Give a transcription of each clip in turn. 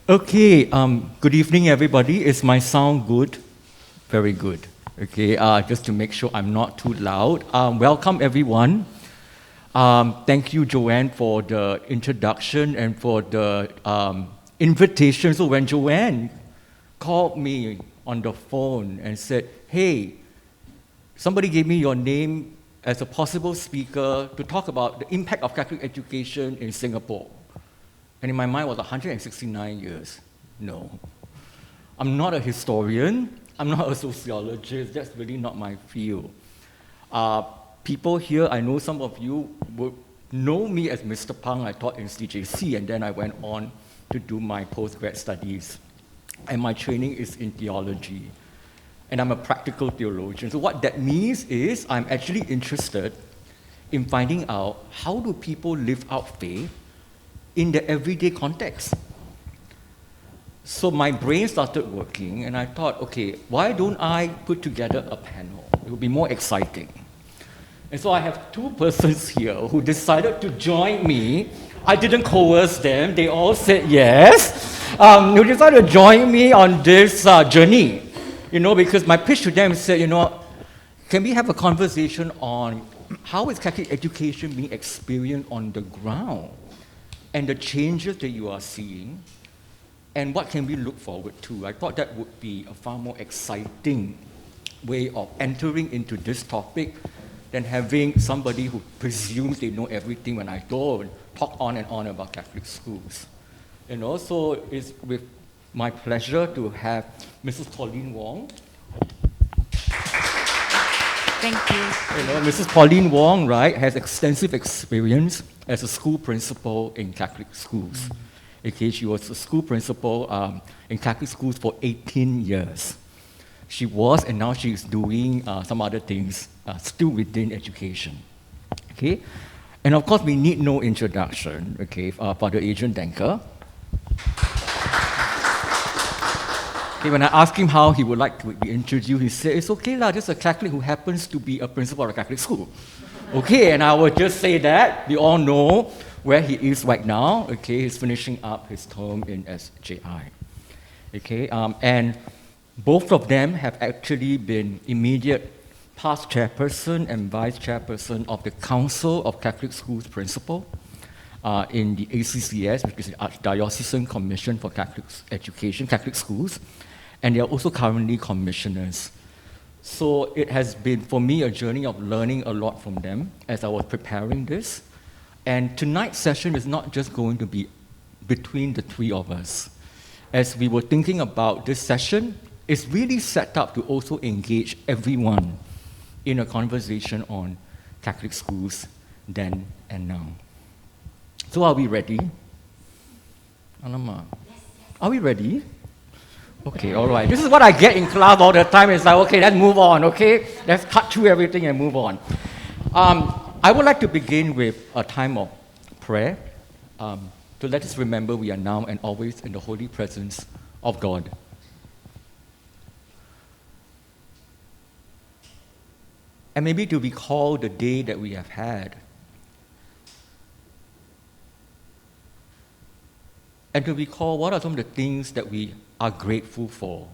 Okay, good evening, everybody. Is my sound good? Very good. Okay, just to make sure I'm not too loud. Welcome, everyone. Thank you, Joanne, for the introduction and for the invitation. So when Joanne called me on the phone and said, hey, somebody gave me your name as a possible speaker to talk about the impact of Catholic education in Singapore. And in my mind was 169 years. No. I'm not a historian. I'm not a sociologist. That's really not my field. People here, I know some of you would know me as Mr. Pang. I taught in CJC, and then I went on to do my postgrad studies. And my training is in theology. And I'm a practical theologian. So what that means is I'm actually interested in finding out how do people live out faith in the everyday context. So my brain started working, and I thought, okay, why don't I put together a panel? It would be more exciting. And so I have two persons here who decided to join me. I didn't coerce them, they all said yes. Who decided to join me on this journey. Because my pitch to them said, can we have a conversation on how is Catholic education being experienced on the ground? And the changes that you are seeing, and what can we look forward to? I thought that would be a far more exciting way of entering into this topic than having somebody who presumes they know everything when I go and talk on and on about Catholic schools. So it's with my pleasure to have Mrs. Pauline Wong. Thank you. Mrs. Pauline Wong, right, has extensive experience as a school principal in Catholic schools. Okay, she was a school principal in Catholic schools for 18 years. She was, and now she's doing some other things still within education. Okay, and of course we need no introduction. Okay, Father Adrian Denker. Okay, when I asked him how he would like to be introduced, he said, it's okay lah, just a Catholic who happens to be a principal of a Catholic school. Okay, and I would just say that. We all know where he is right now. Okay, he's finishing up his term in SJI. Okay, and both of them have actually been immediate past chairperson and vice chairperson of the Council of Catholic Schools Principal in the ACCS, which is the Archdiocesan Commission for Catholic Education, Catholic Schools, and they are also currently commissioners. So it has been, for me, a journey of learning a lot from them as I was preparing this. And tonight's session is not just going to be between the three of us. As we were thinking about this session, it's really set up to also engage everyone in a conversation on Catholic schools then and now. So are we ready? Alamak. Are we ready? Okay, all right. This is what I get in class all the time. It's like, okay, let's move on, okay? Let's cut through everything and move on. I would like to begin with a time of prayer to let us remember we are now and always in the holy presence of God. And maybe to recall the day that we have had. And to recall what are some of the things that we are grateful for.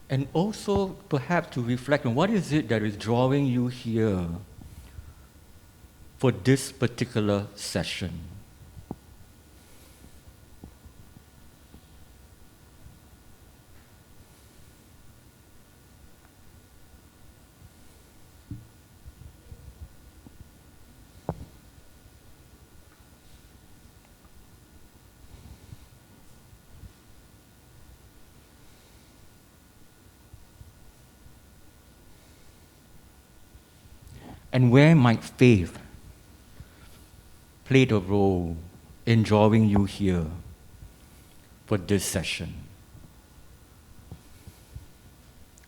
And also perhaps to reflect on what is it that is drawing you here for this particular session. And where might faith play a role in drawing you here for this session?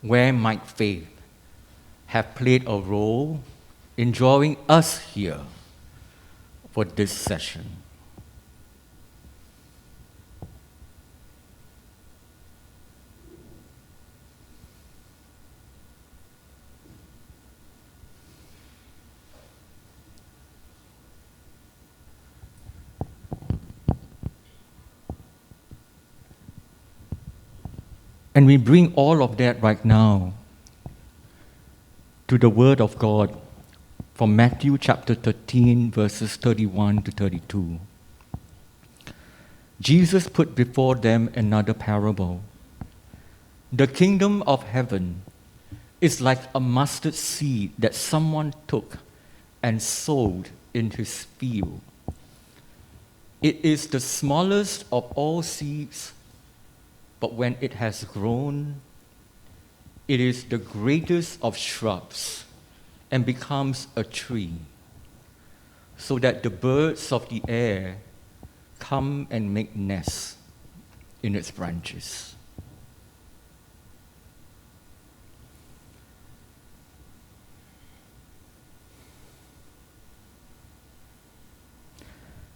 Where might faith have played a role in drawing us here for this session. And we bring all of that right now to the Word of God from Matthew chapter 13, verses 31 to 32. Jesus put before them another parable. The kingdom of heaven is like a mustard seed that someone took and sowed in his field. It is the smallest of all seeds, but when it has grown, it is the greatest of shrubs and becomes a tree, so that the birds of the air come and make nests in its branches.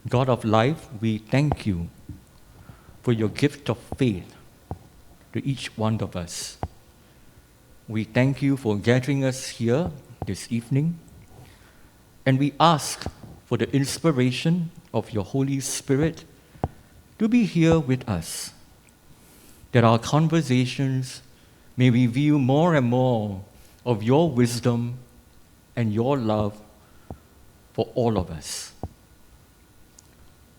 God of life, we thank you for your gift of faith to each one of us. We thank you for gathering us here this evening, and we ask for the inspiration of your Holy Spirit to be here with us, that our conversations may reveal more and more of your wisdom and your love for all of us.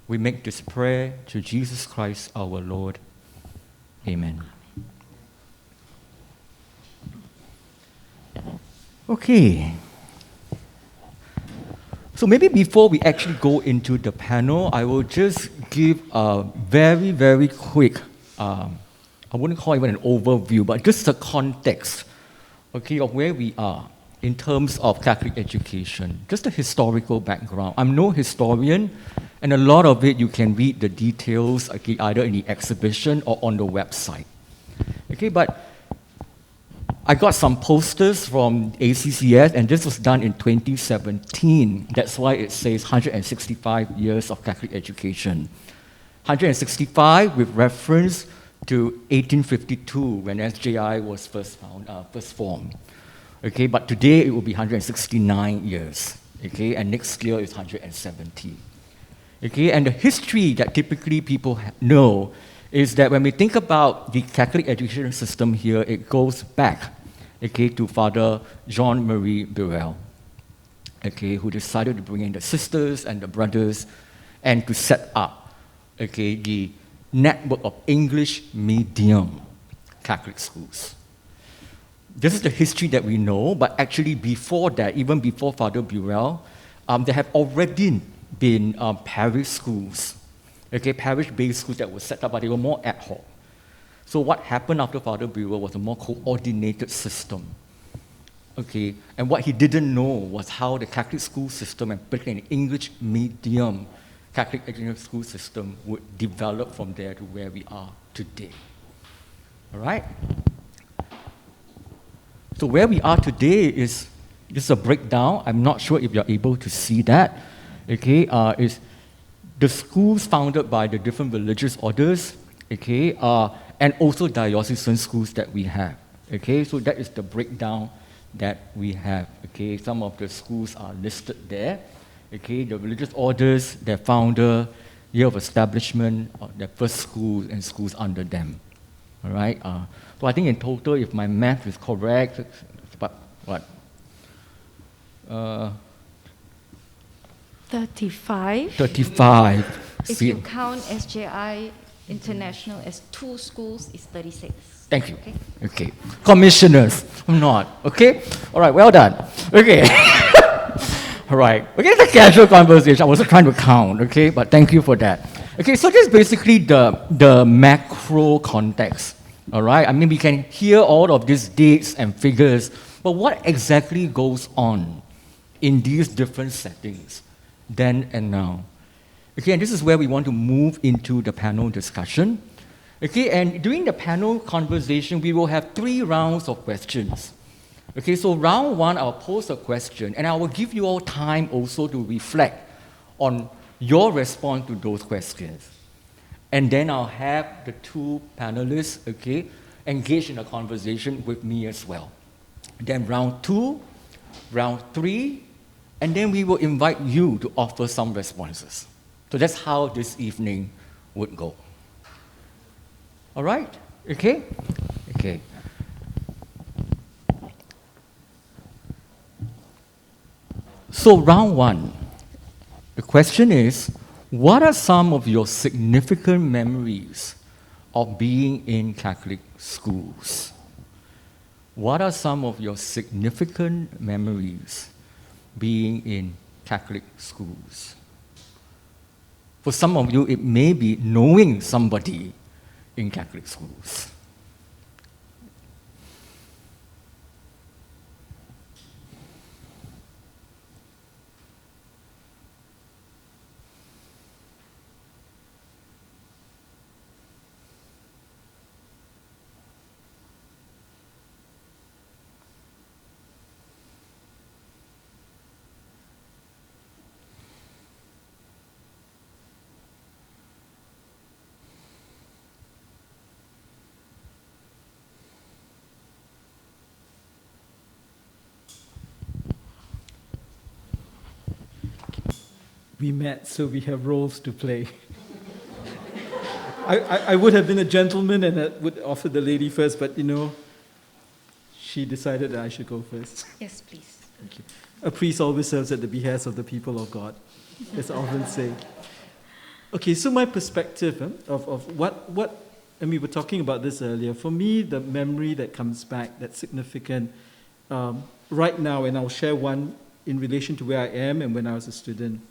We make this prayer to Jesus Christ our Lord. Amen. Okay. So maybe before we actually go into the panel, I will just give a very, very quick, I wouldn't call it even an overview, but just the context, okay, of where we are in terms of Catholic education, just a historical background. I'm no historian, and a lot of it you can read the details, okay, either in the exhibition or on the website. Okay, but I got some posters from ACCS, and this was done in 2017. That's why it says 165 years of Catholic education. 165 with reference to 1852, when SJI was first formed. Okay, but today it will be 169 years. Okay, and next year is 170. Okay, and the history that typically people know is that when we think about the Catholic education system here, it goes back, okay, to Father Jean-Marie Burel, okay, who decided to bring in the sisters and the brothers and to set up, okay, the network of English medium Catholic schools. This is the history that we know, but actually before that, even before Father Burel, there have already been parish schools, okay, parish-based schools that were set up, but they were more ad hoc. So what happened after Father Burel was a more coordinated system, okay, and what he didn't know was how the Catholic school system, and particularly an English medium Catholic education school system, would develop from there to where we are today. All right? So where we are today is just a breakdown. I'm not sure if you're able to see that. Okay, is the schools founded by the different religious orders, okay, and also diocesan schools that we have. Okay, so that is the breakdown that we have. Okay, some of the schools are listed there. Okay, the religious orders, their founder, year of establishment, their first schools and schools under them. All right. So I think in total, if my math is correct, it's about what? 35. 35. If you count SJI International as 2 schools, it's 36. Thank you. Okay. Commissioners. I'm not. Okay? All right, well done. Okay. All right. Okay, it's a casual conversation. I wasn't trying to count, okay? But thank you for that. Okay, so this is basically the macro context. All right? I mean, we can hear all of these dates and figures, but what exactly goes on in these different settings then and now? Okay, and this is where we want to move into the panel discussion. Okay, and during the panel conversation, we will have 3 rounds of questions. Okay, so round one, I'll pose a question, and I will give you all time also to reflect on your response to those questions. And then I'll have the two panelists, okay, engage in a conversation with me as well. Then round two, round three, and then we will invite you to offer some responses. So that's how this evening would go. All right? Okay? Okay. So round one, the question is, what are some of your significant memories of being in Catholic schools? What are some of your significant memories being in Catholic schools? For some of you, it may be knowing somebody in Catholic schools. We met, so we have roles to play. I would have been a gentleman and I would offer the lady first, but she decided that I should go first. Yes, please. Thank you. A priest always serves at the behest of the people of God, as I often say. Okay, so my perspective of what, and we were talking about this earlier, for me, the memory that comes back, that's significant right now, and I'll share one in relation to where I am and when I was a student.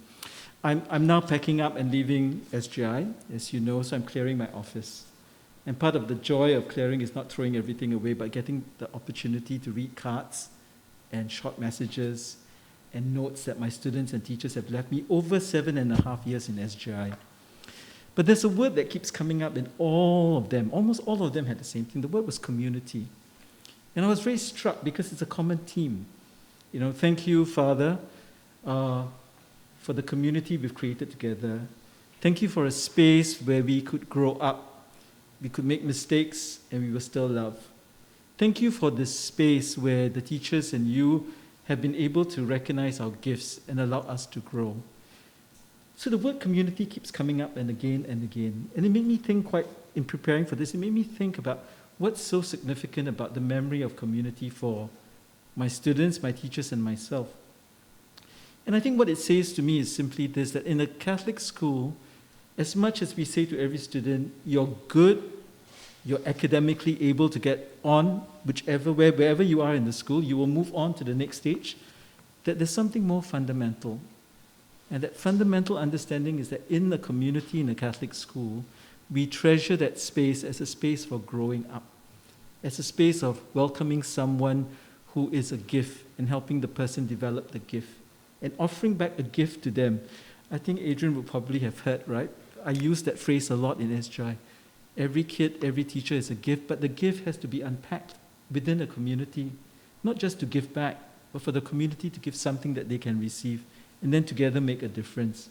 I'm now packing up and leaving SGI, as you know, so I'm clearing my office. And part of the joy of clearing is not throwing everything away, but getting the opportunity to read cards and short messages and notes that my students and teachers have left me over 7.5 years in SGI. But there's a word that keeps coming up in all of them. Almost all of them had the same thing. The word was community. And I was very struck because it's a common theme. Thank you, Father, for the community we've created together. Thank you for a space where we could grow up, we could make mistakes, and we were still loved. Thank you for this space where the teachers and you have been able to recognize our gifts and allow us to grow. So the word community keeps coming up and again and again. And it made me think in preparing for this, it made me think about what's so significant about the memory of community for my students, my teachers, and myself. And I think what it says to me is simply this, that in a Catholic school, as much as we say to every student, you're good, you're academically able to get on, wherever you are in the school, you will move on to the next stage, that there's something more fundamental. And that fundamental understanding is that in the community, in a Catholic school, we treasure that space as a space for growing up, as a space of welcoming someone who is a gift and helping the person develop the gift. And offering back a gift to them. I think Adrian would probably have heard, right? I use that phrase a lot in SGI. Every kid, every teacher is a gift, but the gift has to be unpacked within a community, not just to give back, but for the community to give something that they can receive, and then together make a difference.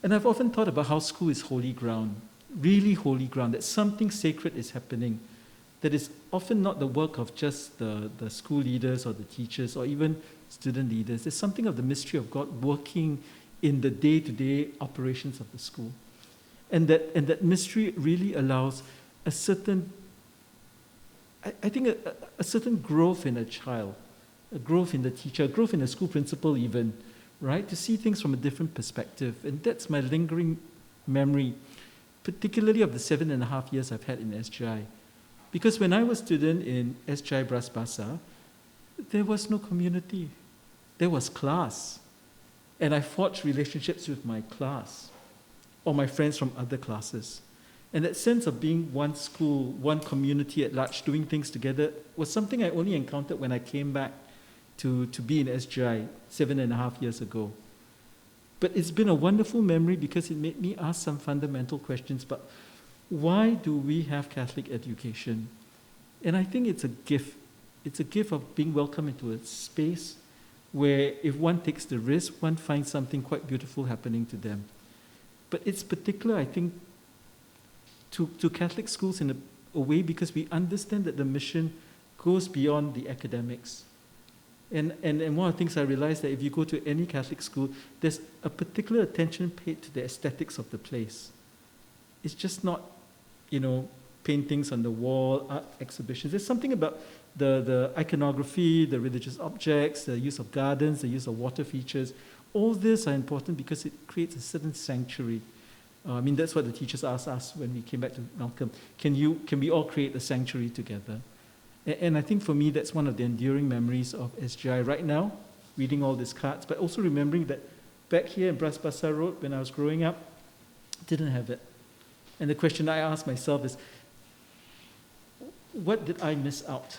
And I've often thought about how school is holy ground, really holy ground, that something sacred is happening, that is often not the work of just the school leaders or the teachers or even student leaders. There's something of the mystery of God working in the day-to-day operations of the school. And that mystery really allows a certain, I think, a certain growth in a child, a growth in the teacher, a growth in the school principal even, right? To see things from a different perspective. And that's my lingering memory, particularly of the 7.5 years I've had in SGI. Because when I was a student in SGI Bras Basah, there was no community. There was class. And I forged relationships with my class or my friends from other classes. And that sense of being one school, one community at large, doing things together, was something I only encountered when I came back to be in SGI 7.5 years ago. But it's been a wonderful memory because it made me ask some fundamental questions. But why do we have Catholic education? And I think it's a gift. It's a gift of being welcome into a space where if one takes the risk, one finds something quite beautiful happening to them. But it's particular, I think, to Catholic schools in a way because we understand that the mission goes beyond the academics. And one of the things I realized that if you go to any Catholic school, there's a particular attention paid to the aesthetics of the place. It's just not, paintings on the wall, art exhibitions. There's something about the iconography, the religious objects, the use of gardens, the use of water features. All these are important because it creates a certain sanctuary. That's what the teachers asked us when we came back to Malcolm. Can we all create a sanctuary together? And I think for me, that's one of the enduring memories of SGI right now, reading all these cards, but also remembering that back here in Bras Basah Road, when I was growing up, didn't have it. And the question I ask myself is, what did I miss out?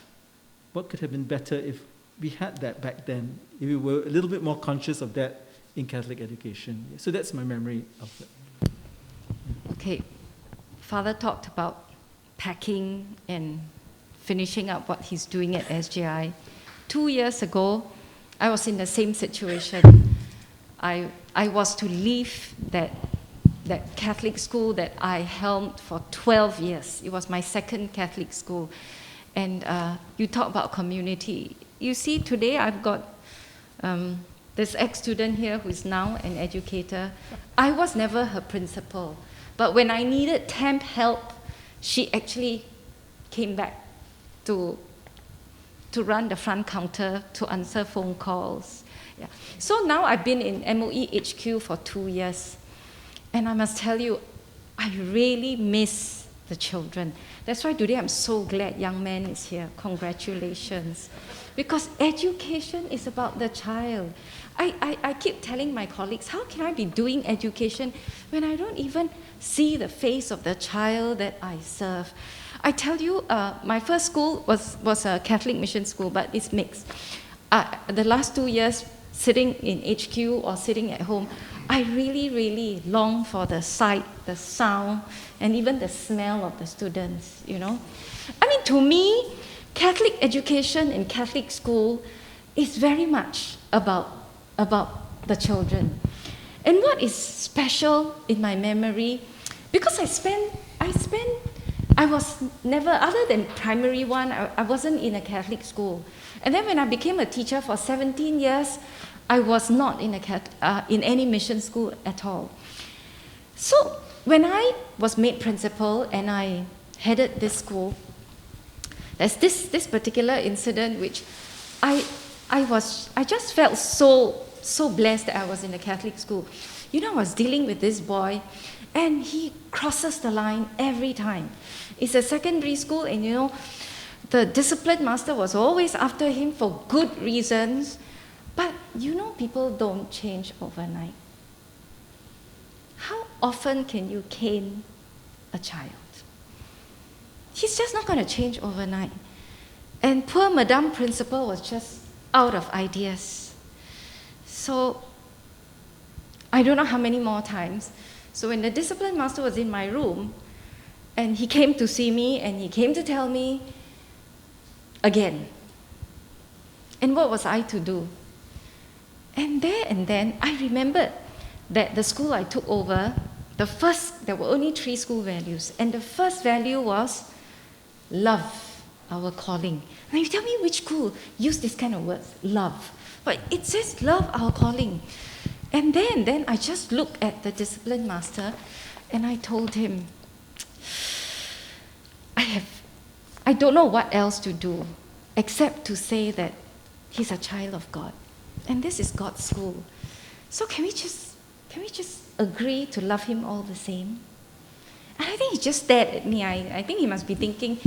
What could have been better if we had that back then, if we were a little bit more conscious of that in Catholic education? So that's my memory of it. Okay, Father talked about packing and finishing up what he's doing at SGI. 2 years ago, I was in the same situation. I was to leave that Catholic school that I helmed for 12 years. It was my second Catholic school. And you talk about community. You see, today I've got this ex-student here who is now an educator. I was never her principal. But when I needed temp help, she actually came back to run the front counter, to answer phone calls. Yeah. So now I've been in MOE HQ for 2 years. And I must tell you, I really miss the children. That's why today I'm so glad Young Man is here. Congratulations. Because education is about the child. I keep telling my colleagues, how can I be doing education when I don't even see the face of the child that I serve? I tell you, my first school was a Catholic mission school, but it's mixed. The last 2 years, sitting in HQ or sitting at home, I really, really long for the sight, the sound, and even the smell of the students, to me, Catholic education in Catholic school is very much about the children. And what is special in my memory, because I was never, other than primary one, I wasn't in a Catholic school. And then when I became a teacher for 17 years, I was not in any mission school at all. So when I was made principal and I headed this school, there's this particular incident which I just felt so blessed that I was in a Catholic school. I was dealing with this boy, and he crosses the line every time. It's a secondary school, and the discipline master was always after him for good reasons. But people don't change overnight. How often can you cane a child? He's just not going to change overnight. And poor Madame Principal was just out of ideas. So I don't know how many more times. So when the discipline master was in my room, and he came to see me, and he came to tell me again. And what was I to do? And then I remembered that the school I took over, there were only 3 school values, and the first value was love, our calling. Now you tell me which school used this kind of words, love. But it says love, our calling. And then I just looked at the discipline master, and I told him, I don't know what else to do except to say that he's a child of God. And this is God's school. So can we just agree to love him all the same? And I think he just stared at me. I think he must be thinking,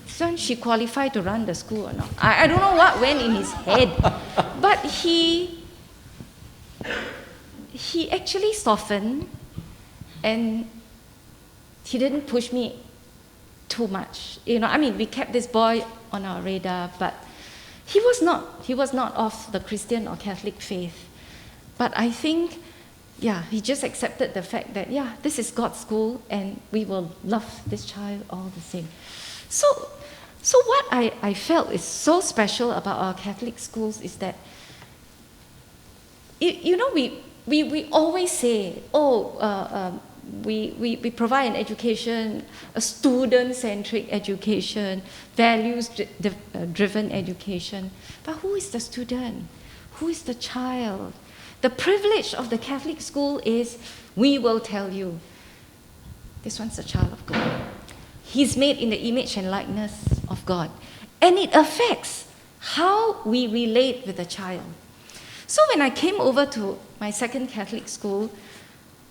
isn't she qualified to run the school or not? I don't know what went in his head. But he actually softened, and he didn't push me too much. We kept this boy on our radar, but he was not of the Christian or Catholic faith. But I think, he just accepted the fact that, this is God's school, and we will love this child all the same. So So what I felt is so special about our Catholic schools is that, we always say, we provide an education, a student-centric education, values-driven education. But who is the student? Who is the child? The privilege of the Catholic school is, we will tell you, this one's a child of God. He's made in the image and likeness of God. And it affects how we relate with the child. So when I came over to my second Catholic school,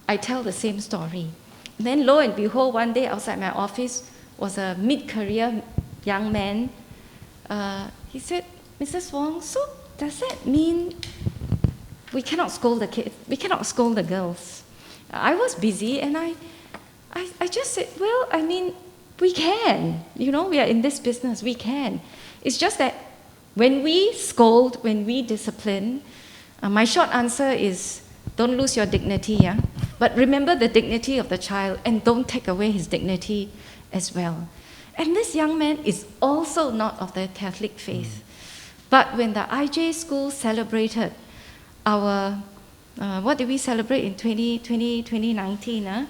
I tell the same story. And then lo and behold, one day outside my office was a mid-career young man. He said, Mrs. Wong, so does that mean we cannot scold the kids, we cannot scold the girls? I was busy and I just said, well, I mean, we can. We are in this business, we can. It's just that when we scold, when we discipline, my short answer is, don't lose your dignity, yeah? But remember the dignity of the child and don't take away his dignity as well. And this young man is also not of the Catholic faith. But when the IJ school celebrated our, what did we celebrate in 2019?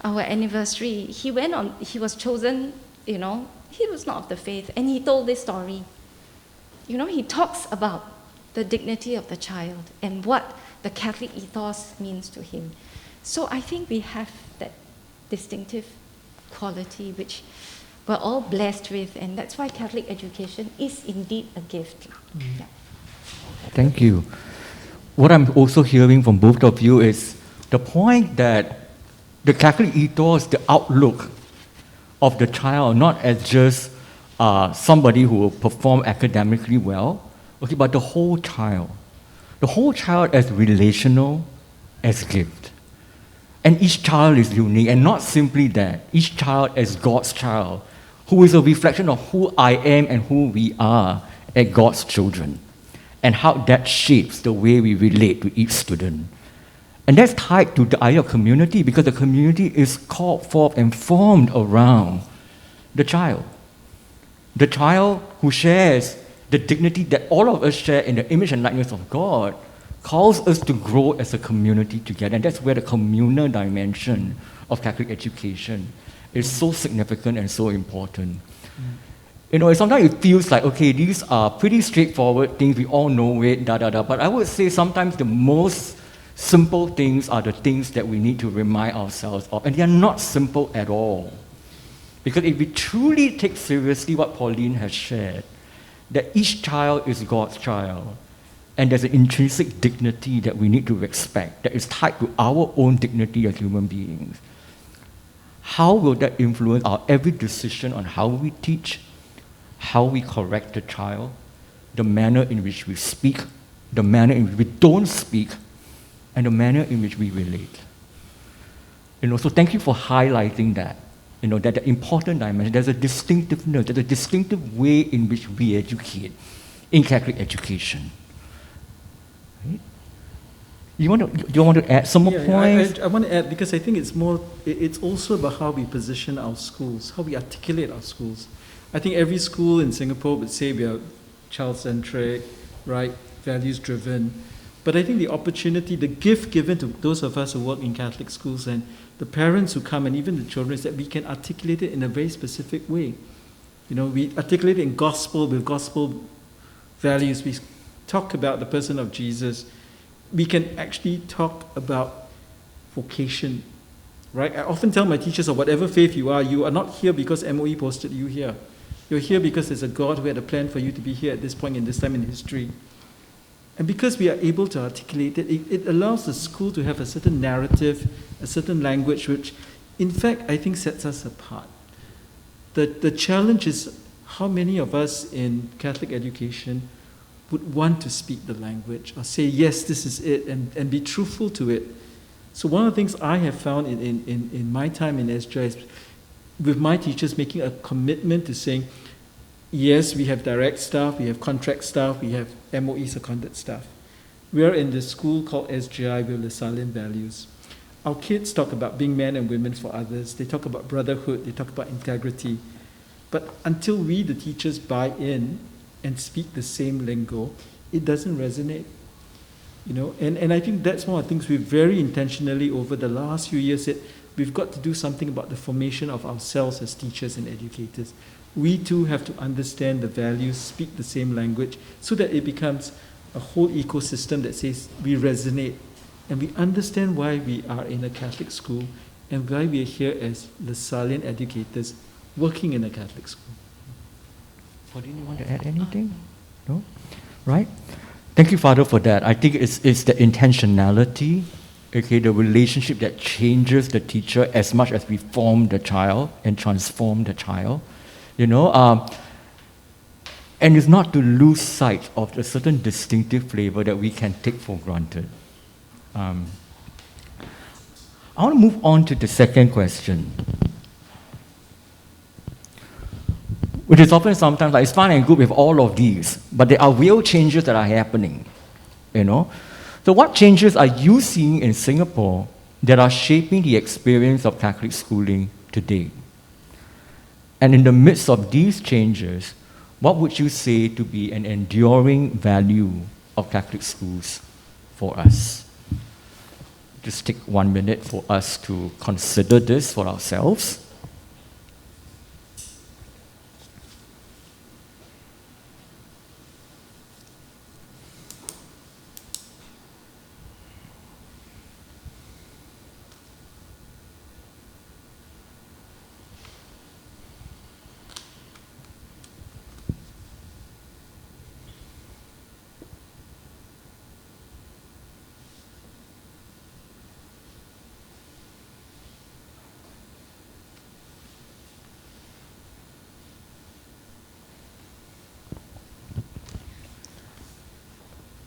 Our anniversary, he was chosen, he was not of the faith, and he told this story. He talks about the dignity of the child and what the Catholic ethos means to him. So I think we have that distinctive quality which we're all blessed with, and that's why Catholic education is indeed a gift. Yeah. Thank you. What I'm also hearing from both of you is the point that the Catholic ethos, the outlook of the child, not as just somebody who will perform academically well, okay, but the whole child. The whole child as relational, as gift. And each child is unique, and not simply that, each child as God's child, who is a reflection of who I am and who we are as God's children, and how that shapes the way we relate to each student. And that's tied to the idea of community, because the community is called forth and formed around the child. The child who shares the dignity that all of us share in the image and likeness of God calls us to grow as a community together. And that's where the communal dimension of Catholic education is so significant and so important. Sometimes it feels like, okay, these are pretty straightforward things, we all know it, but I would say sometimes the most simple things are the things that we need to remind ourselves of, and they are not simple at all. Because if we truly take seriously what Pauline has shared, that each child is God's child, and there's an intrinsic dignity that we need to respect that is tied to our own dignity as human beings. How will that influence our every decision on how we teach, how we correct the child, the manner in which we speak, the manner in which we don't speak, and the manner in which we relate? So thank you for highlighting that. That the important dimension, there's a distinctiveness, there's a distinctive way in which we educate in Catholic education. Right? Do you want to add some more points? I want to add, because I think it's also about how we position our schools, how we articulate our schools. I think every school in Singapore would say we are child-centric, right, values-driven. But I think the opportunity, the gift given to those of us who work in Catholic schools and the parents who come and even the children is that we can articulate it in a very specific way. We articulate it in gospel with gospel values. We talk about the person of Jesus. We can actually talk about vocation, right? I often tell my teachers, of whatever faith you are not here because MOE posted you here. You're here because there's a God who had a plan for you to be here at this point in this time in history. And because we are able to articulate it, it allows the school to have a certain narrative, a certain language, which, in fact, I think sets us apart. The challenge is how many of us in Catholic education would want to speak the language or say, yes, this is it, and be truthful to it. So one of the things I have found in my time in SGI is with my teachers making a commitment to saying, yes, we have direct staff, we have contract staff, we have MOE seconded staff. We are in this school called SGI with Lasallian values. Our kids talk about being men and women for others. They talk about brotherhood. They talk about integrity. But until we, the teachers, buy in and speak the same lingo, it doesn't resonate. And I think that's one of the things we very intentionally over the last few years said, we've got to do something about the formation of ourselves as teachers and educators. We too have to understand the values, speak the same language, so that it becomes a whole ecosystem that says we resonate and we understand why we are in a Catholic school and why we are here as Lasallian educators working in a Catholic school. Did you want to add anything? No? Right? Thank you, Father, for that. I think it's the intentionality, okay, the relationship that changes the teacher as much as we form the child and transform the child. And it's not to lose sight of a certain distinctive flavor that we can take for granted. I want to move on to the second question, which is often sometimes like it's fine and good with all of these, but there are real changes that are happening. So what changes are you seeing in Singapore that are shaping the experience of Catholic schooling today? And in the midst of these changes, what would you say to be an enduring value of Catholic schools for us? Just take 1 minute for us to consider this for ourselves.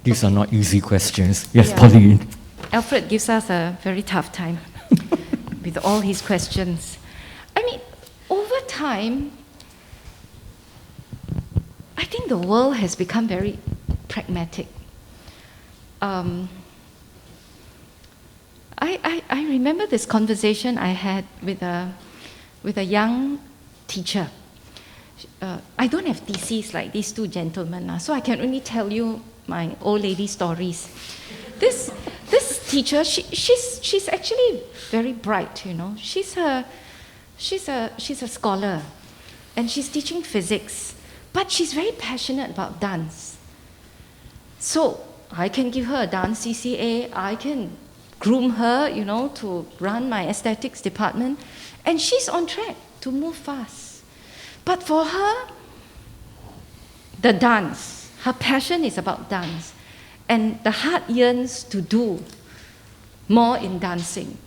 These are not easy questions. Yes, Yeah. Pauline. Alfred gives us a very tough time with all his questions. Over time, I think the world has become very pragmatic. I remember this conversation I had with a young teacher. I don't have theses like these two gentlemen, so I can only tell you my old lady stories. This teacher, she's actually very bright, She's a scholar, and she's teaching physics, but she's very passionate about dance. So I can give her a dance CCA, I can groom her, to run my aesthetics department, and she's on track to move fast. But for her, the dance, her passion is about dance, and the heart yearns to do more in dancing.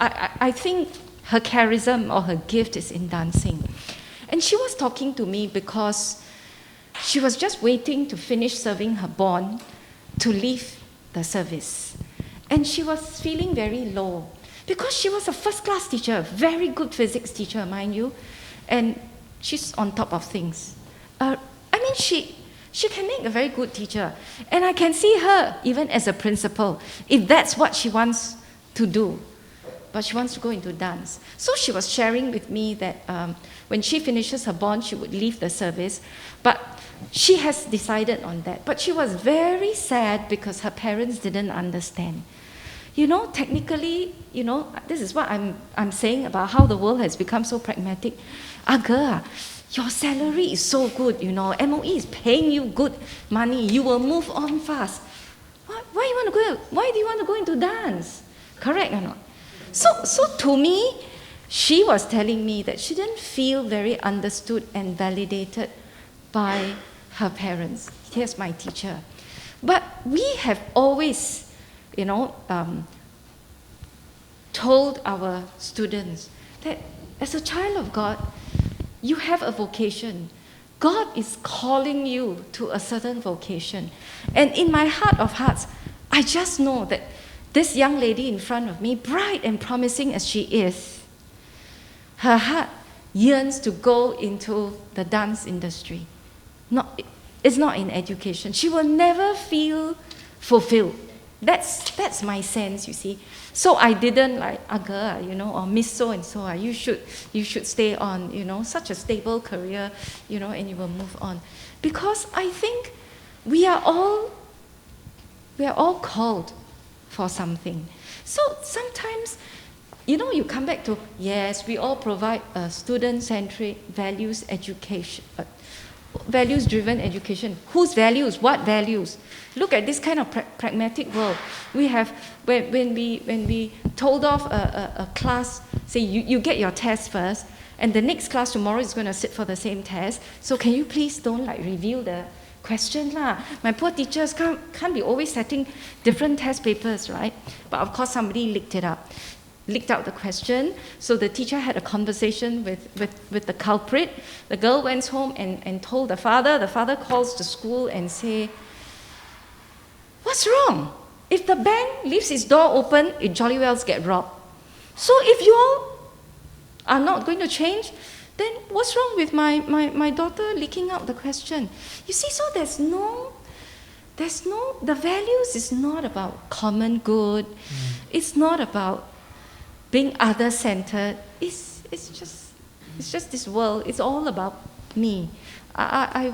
I think her charism or her gift is in dancing. And she was talking to me because she was just waiting to finish serving her bond to leave the service. And she was feeling very low because she was a first-class teacher, very good physics teacher, mind you, and she's on top of things. She can make a very good teacher. And I can see her, even as a principal, if that's what she wants to do. But she wants to go into dance. So she was sharing with me that when she finishes her bond, she would leave the service. But she has decided on that. But she was very sad because her parents didn't understand. Technically, this is what I'm saying about how the world has become so pragmatic. Girl, your salary is so good, MOE is paying you good money. You will move on fast. Why do you want to go into dance? Correct or not? So to me, she was telling me that she didn't feel very understood and validated by her parents. Here's my teacher. But we have always, told our students that as a child of God, you have a vocation. God is calling you to a certain vocation. And in my heart of hearts, I just know that this young lady in front of me, bright and promising as she is, her heart yearns to go into the dance industry. It's not in education. She will never feel fulfilled That's my sense, you see. So I didn't like, or Miss so-and-so, you should stay on, such a stable career, and you will move on. Because I think we are all called for something. So sometimes, you come back to, yes, we all provide a student-centric, values-driven education. Whose values? What values? Look at this kind of pragmatic world. We have, when we told off a class, say you get your test first, and the next class tomorrow is going to sit for the same test, so can you please don't reveal the question lah. My poor teachers can't be always setting different test papers, right? But of course somebody licked out the question. So the teacher had a conversation with the culprit. The girl went home and told the father. The father calls the school and say, what's wrong? If the bank leaves its door open, it jolly well gets robbed. So if you all are not going to change, then what's wrong with my daughter leaking out the question? You see, so the values is not about common good. It's not about being other-centered. It's just this world. It's all about me. I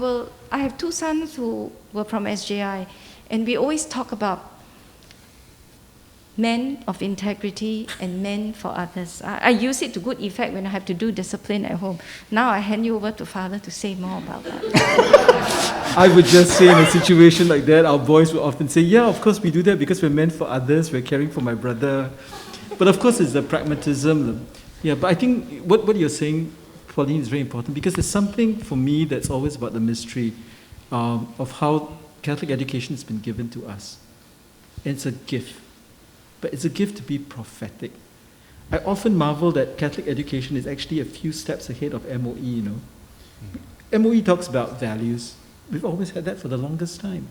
have two sons who were from SJI, and we always talk about men of integrity and men for others. I use it to good effect when I have to do discipline at home. Now I hand you over to Father to say more about that. I would just say in a situation like that, our boys will often say, yeah, of course we do that because we're meant for others, we're caring for my brother. But of course it's the pragmatism. Yeah, but I think what you're saying, Pauline, is very important because there's something for me that's always about the mystery of how Catholic education has been given to us. And it's a gift. But it's a gift to be prophetic. I often marvel that Catholic education is actually a few steps ahead of MOE, MOE talks about values. We've always had that for the longest time.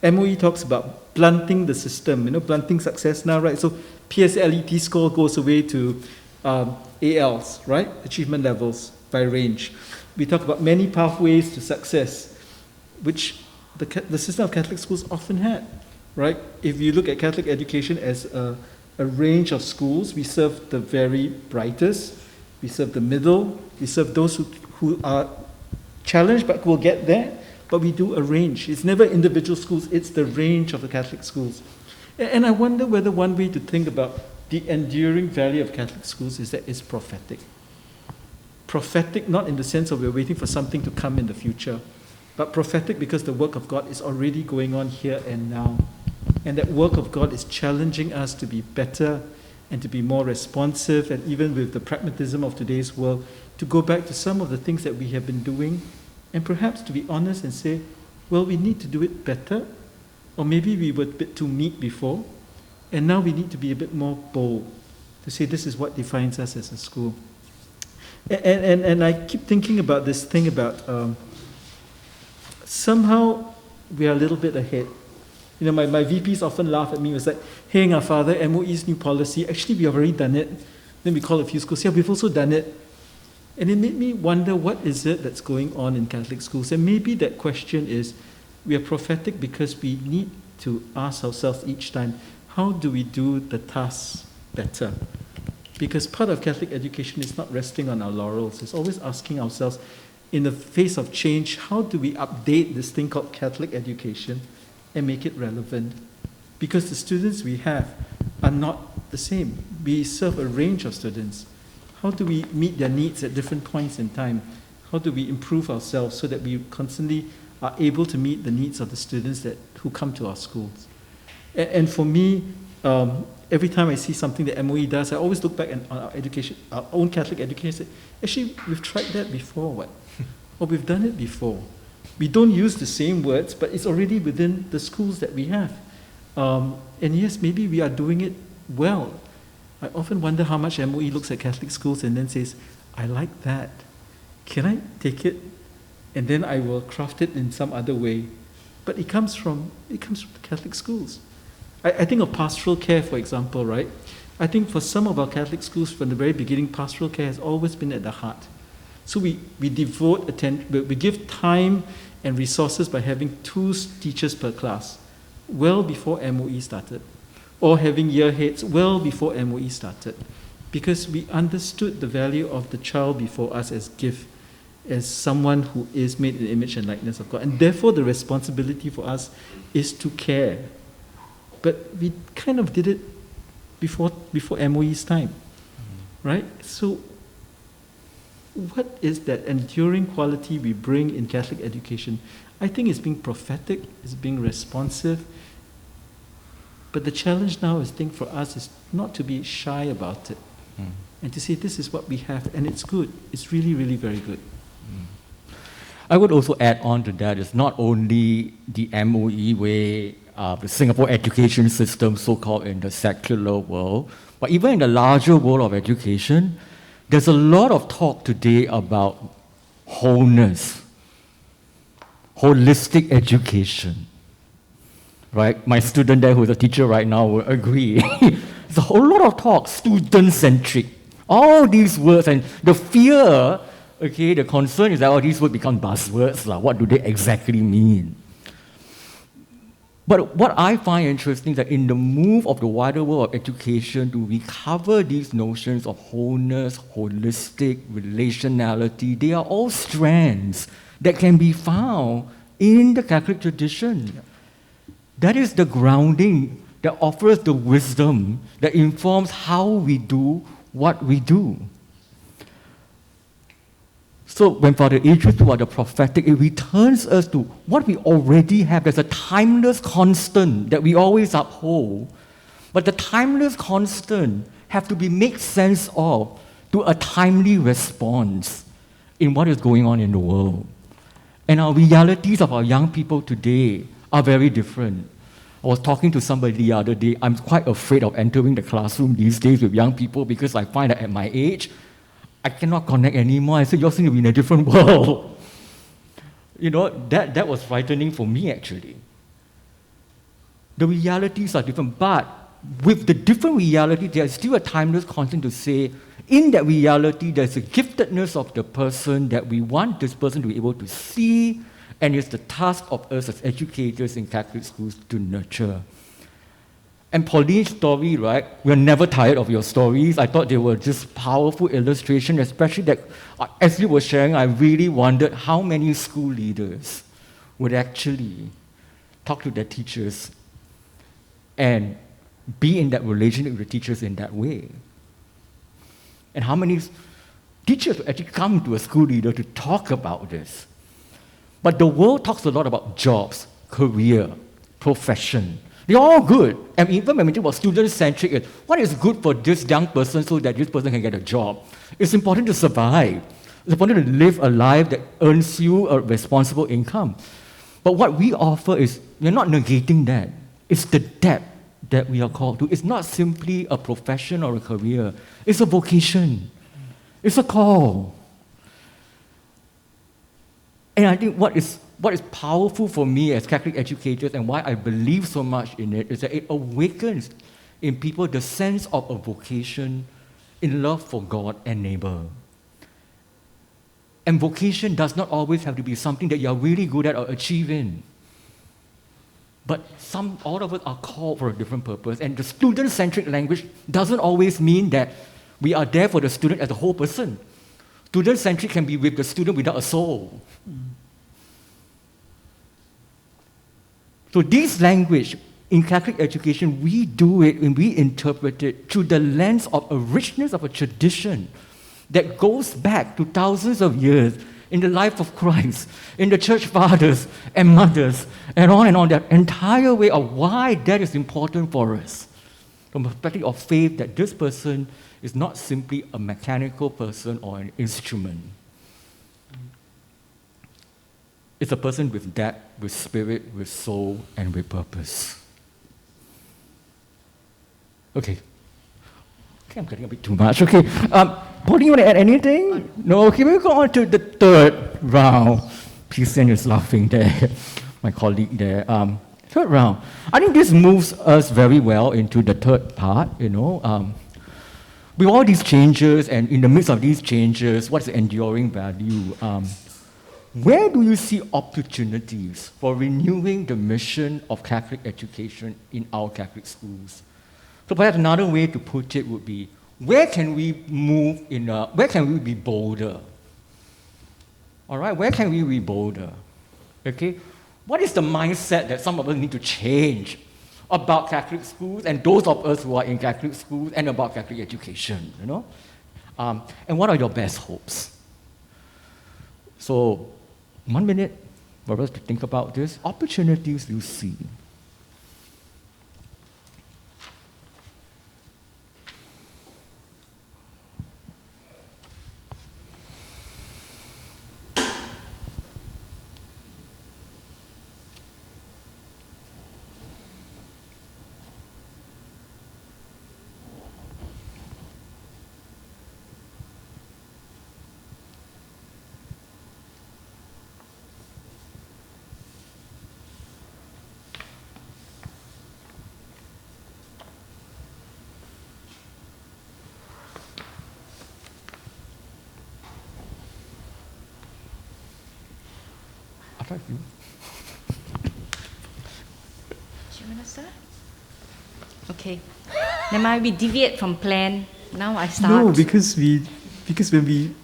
MOE talks about blunting the system, blunting success now, right? So PSLE score goes away to ALs, right? Achievement levels by range. We talk about many pathways to success, which the system of Catholic schools often had. Right? If you look at Catholic education as a range of schools, we serve the very brightest, we serve the middle, we serve those who are challenged but will get there, but we do a range. It's never individual schools, it's the range of the Catholic schools. And I wonder whether one way to think about the enduring value of Catholic schools is that it's prophetic. Prophetic not in the sense of we're waiting for something to come in the future, but prophetic because the work of God is already going on here and now. And that work of God is challenging us to be better and to be more responsive, and even with the pragmatism of today's world, to go back to some of the things that we have been doing and perhaps to be honest and say, well, we need to do it better, or maybe we were a bit too meek before, and now we need to be a bit more bold to say this is what defines us as a school. And I keep thinking about this thing about somehow we are a little bit ahead. My VPs often laugh at me. It was like, hey, Father, MOE's new policy, actually we have already done it. Then we call a few schools, yeah, we've also done it. And it made me wonder, what is it that's going on in Catholic schools? And maybe that question is, we are prophetic because we need to ask ourselves each time, how do we do the tasks better? Because part of Catholic education is not resting on our laurels. It's always asking ourselves, in the face of change, how do we update this thing called Catholic education and make it relevant? Because the students we have are not the same. We serve a range of students. How do we meet their needs at different points in time? How do we improve ourselves so that we constantly are able to meet the needs of the students who come to our schools? And for me, every time I see something that MOE does, I always look back on our education, our own Catholic education, and say, actually, we've tried that before, or we've done it before. We don't use the same words, but it's already within the schools that we have. And yes, maybe we are doing it well. I often wonder how much MOE looks at Catholic schools and then says, I like that. Can I take it? And then I will craft it in some other way. But it comes from the Catholic schools. I think of pastoral care, for example, right? I think for some of our Catholic schools, from the very beginning, pastoral care has always been at the heart. So we devote attention, we give time and resources by having 2 teachers per class. well before MOE started, or having year heads well before MOE started, because we understood the value of the child before us as gift, as someone who is made in the image and likeness of God. And therefore the responsibility for us is to care. But we kind of did it before MOE's time, right? So what is that enduring quality we bring in Catholic education? I think it's being prophetic, it's being responsive. But the challenge now is, I think, for us is not to be shy about it, and to say this is what we have, and it's good. It's really, really very good. I would also add on to that, it's not only the MOE way, the Singapore education system, so-called in the secular world, but even in the larger world of education, there's a lot of talk today about wholeness, holistic education, right? My student there who's a teacher right now will agree. There's a whole lot of talk, student-centric, all these words, and the fear, okay, the concern is that all these words become buzzwords. What do they exactly mean? But what I find interesting is that in the move of the wider world of education to recover these notions of wholeness, holistic, relationality, they are all strands that can be found in the Catholic tradition. That is the grounding that offers the wisdom that informs how we do what we do. So when Father Adrian talks about the prophetic, it returns us to what we already have. There's a timeless constant that we always uphold. But the timeless constant have to be made sense of to a timely response in what is going on in the world. And our realities of our young people today are very different. I was talking to somebody the other day. I'm quite afraid of entering the classroom these days with young people because I find that at my age, I cannot connect anymore. I said, you all seem to be in a different world. You know, that was frightening for me, actually. The realities are different, but with the different reality, there's still a timeless constant to say, in that reality, there's a giftedness of the person that we want this person to be able to see, and it's the task of us as educators in Catholic schools to nurture. And Pauline's story, right? We're never tired of your stories. I thought they were just powerful illustration, especially that as you were sharing, I really wondered how many school leaders would actually talk to their teachers and be in that relationship with the teachers in that way. And how many teachers would actually come to a school leader to talk about this. But the world talks a lot about jobs, career, profession. They're all good. And even when we talk about student-centric, what is good for this young person so that this person can get a job? It's important to survive. It's important to live a life that earns you a responsible income. But what we offer is, we're not negating that. It's the depth that we are called to. It's not simply a profession or a career. It's a vocation. It's a call. And I think what is powerful for me as Catholic educators and why I believe so much in it is that it awakens in people the sense of a vocation in love for God and neighbor. And vocation does not always have to be something that you're really good at or achieving. But all of us are called for a different purpose. And the student-centric language doesn't always mean that we are there for the student as a whole person. Student-centric can be with the student without a soul. So this language, in Catholic education, we do it and we interpret it through the lens of a richness of a tradition that goes back to thousands of years in the life of Christ, in the church fathers and mothers, and on, that entire way of why that is important for us. From a perspective of faith, that this person is not simply a mechanical person or an instrument. It's a person with depth, with spirit, with soul, and with purpose. Okay, I'm getting a bit too much. Okay, Pauline, you want to add anything? No? Okay, we'll go on to the third round. Christian is laughing there, my colleague there. Third round. I think this moves us very well into the third part, with all these changes, and in the midst of these changes, what's the enduring value? where do you see opportunities for renewing the mission of Catholic education in our Catholic schools? So perhaps another way to put it would be, where can we where can we be bolder? All right, where can we be bolder? Okay, what is the mindset that some of us need to change about Catholic schools and those of us who are in Catholic schools and about Catholic education, you know? And what are your best hopes? So, 1 minute for us to think about this. Opportunities you see. How about you? Do you want to start? Okay. Then might we deviate from plan. Now I start. No, because when we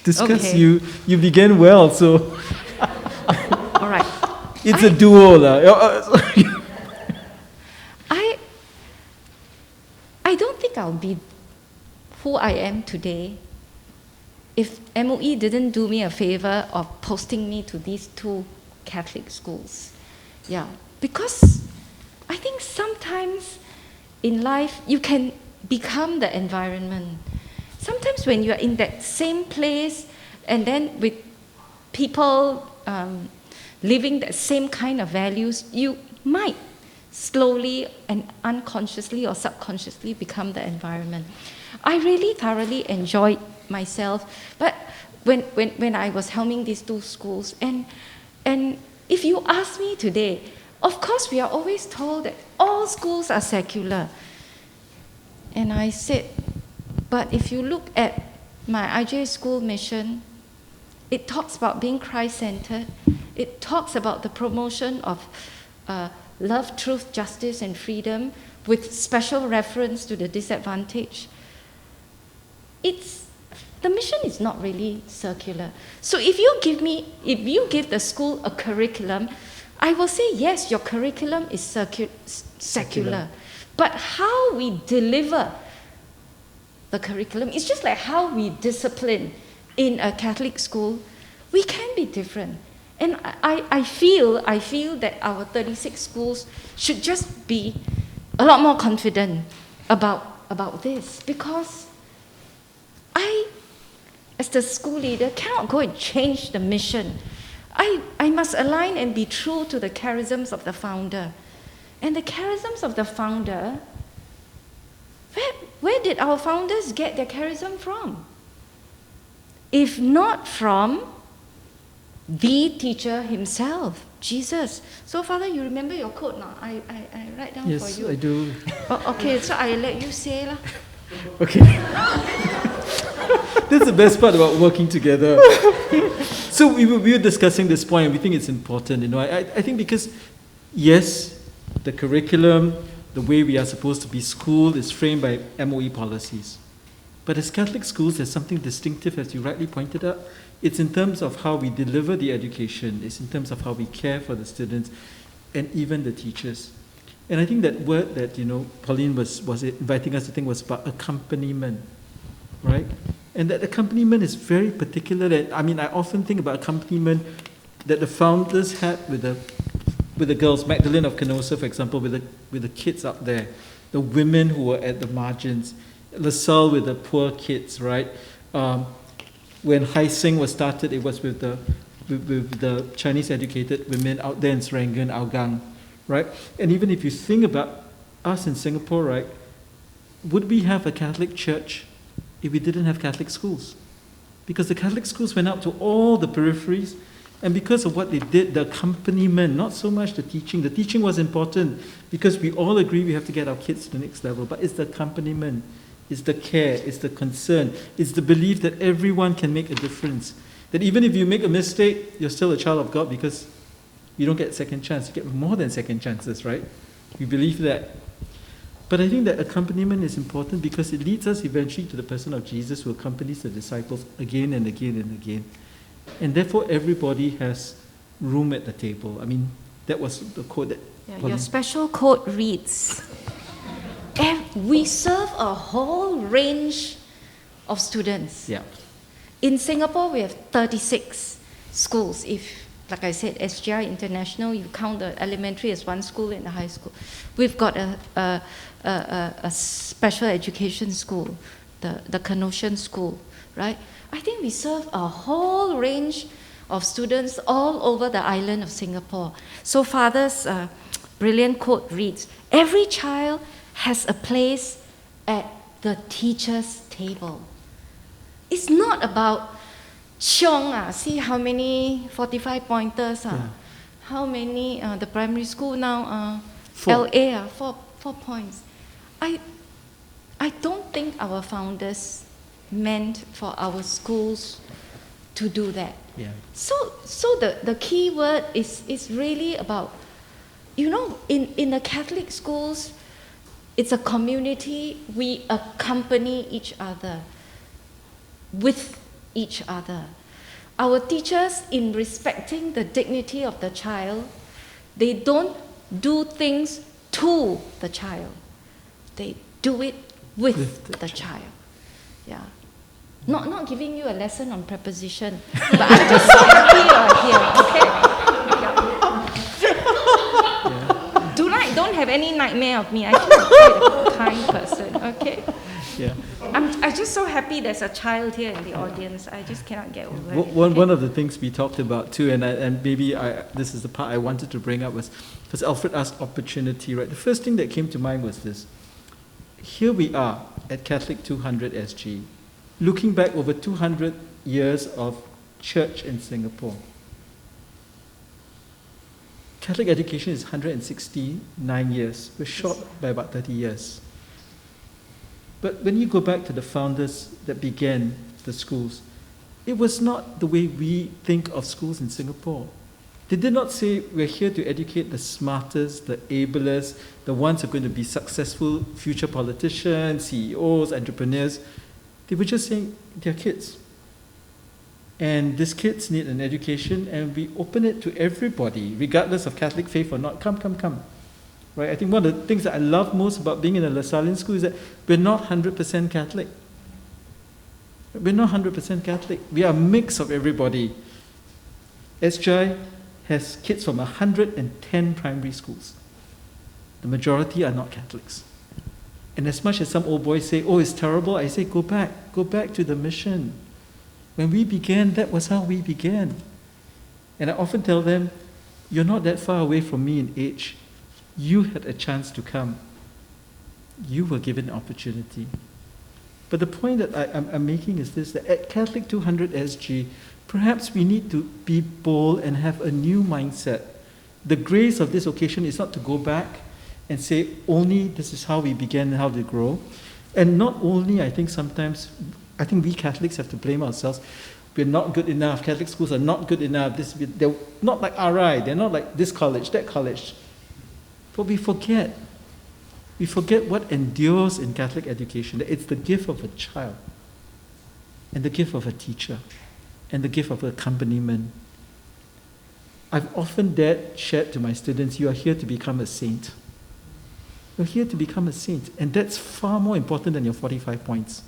discuss, Okay. you began well, so All right. it's a duo lah. I don't think I'll be who I am today if MOE didn't do me a favor of posting me to these 2 Catholic schools. Yeah, because I think sometimes in life you can become the environment. Sometimes when you're in that same place and then with people living the same kind of values, you might slowly and unconsciously or subconsciously become the environment. I really thoroughly enjoyed myself, but when I was helming these 2 schools, and if you ask me today, of course we are always told that all schools are secular. And I said, but if you look at my IJ school mission, it talks about being Christ-centered. It talks about the promotion of love, truth, justice, and freedom with special reference to the disadvantaged. The mission is not really circular. So if you give the school a curriculum, I will say, yes, your curriculum is secular. But how we deliver the curriculum, it's just like how we discipline in a Catholic school, we can be different. And I feel that our 36 schools should just be a lot more confident about this, because I, as the school leader, cannot go and change the mission. I must align and be true to the charisms of the founder. And the charisms of the founder, where did our founders get their charism from? If not from the teacher himself, Jesus. So, Father, you remember your quote now? I write down for you. Yes, I do. Oh, okay, so I let you say lah. Okay. That's the best part about working together. So we were discussing this point, and we think it's important. You know, I think because, yes, the curriculum, the way we are supposed to be schooled is framed by MOE policies. But as Catholic schools, there's something distinctive, as you rightly pointed out. It's in terms of how we deliver the education. It's in terms of how we care for the students and even the teachers. And I think that word that, Pauline was inviting us to think was about accompaniment, right? And that accompaniment is very particular. I often think about accompaniment that the founders had with the girls, Magdalene of Canossa, for example, with the kids up there, the women who were at the margins, LaSalle with the poor kids, right? When Haising was started, it was with the Chinese educated women out there in Serangoon, Hougang, right? And even if you think about us in Singapore, right, would we have a Catholic church if we didn't have Catholic schools? Because the Catholic schools went out to all the peripheries, and because of what they did, the accompaniment, not so much the teaching was important because we all agree we have to get our kids to the next level, but it's the accompaniment, it's the care, it's the concern, it's the belief that everyone can make a difference. That even if you make a mistake, you're still a child of God because you don't get second chance. You get more than second chances, right? We believe that. But I think that accompaniment is important because it leads us eventually to the person of Jesus who accompanies the disciples again and again and again. And therefore, everybody has room at the table. I mean, that was the quote that... Your special quote reads, we serve a whole range of students. Yeah. In Singapore, we have 36 schools. If, like I said, SGI International, you count the elementary as one school and the high school. We've got a special education school, the Canossian school, right? I think we serve a whole range of students all over the island of Singapore. So Father's brilliant quote reads, every child has a place at the teacher's table. It's not about chiong, see how many 45 pointers, how many, the primary school now, 4. LA, 4 points. I don't think our founders meant for our schools to do that. Yeah. So the key word is really about, in the Catholic schools, it's a community. We accompany each other with each other. Our teachers, in respecting the dignity of the child, they don't do things to the child. They do it with the child. Yeah. Not giving you a lesson on preposition, but I'm just so happy you're here, okay? Yeah. Don't have any nightmare of me. Actually, I'm quite a kind person, okay? Yeah. I'm just so happy there's a child here in the audience. I just cannot get over it. One of the things we talked about too, and maybe this is the part I wanted to bring up, was because Alfred asked opportunity, right? The first thing that came to mind was this. Here we are at Catholic200SG, looking back over 200 years of church in Singapore. Catholic education is 169 years. We're short by about 30 years. But when you go back to the founders that began the schools, it was not the way we think of schools in Singapore. They did not say, we're here to educate the smartest, the ablest, the ones who are going to be successful future politicians, CEOs, entrepreneurs. They were just saying, they're kids. And these kids need an education, and we open it to everybody, regardless of Catholic faith or not. Come. Right? I think one of the things that I love most about being in a Lasallian school is that we're not 100% Catholic. We're not 100% Catholic. We are a mix of everybody. SGI has kids from 110 primary schools. The majority are not Catholics. And as much as some old boys say, oh, it's terrible, I say, go back to the mission. When we began, that was how we began. And I often tell them, you're not that far away from me in age. You had a chance to come. You were given an opportunity. But the point that I'm making is this, that at Catholic200SG, perhaps we need to be bold and have a new mindset. The grace of this occasion is not to go back and say, only this is how we began and how they grow. And not only, I think we Catholics have to blame ourselves. We're not good enough. Catholic schools are not good enough. They're not like RI. They're not like this college, that college. But we forget. We forget what endures in Catholic education. That it's the gift of a child, and the gift of a teacher, and the gift of accompaniment. I've often shared to my students, you are here to become a saint. You're here to become a saint. And that's far more important than your 45 points.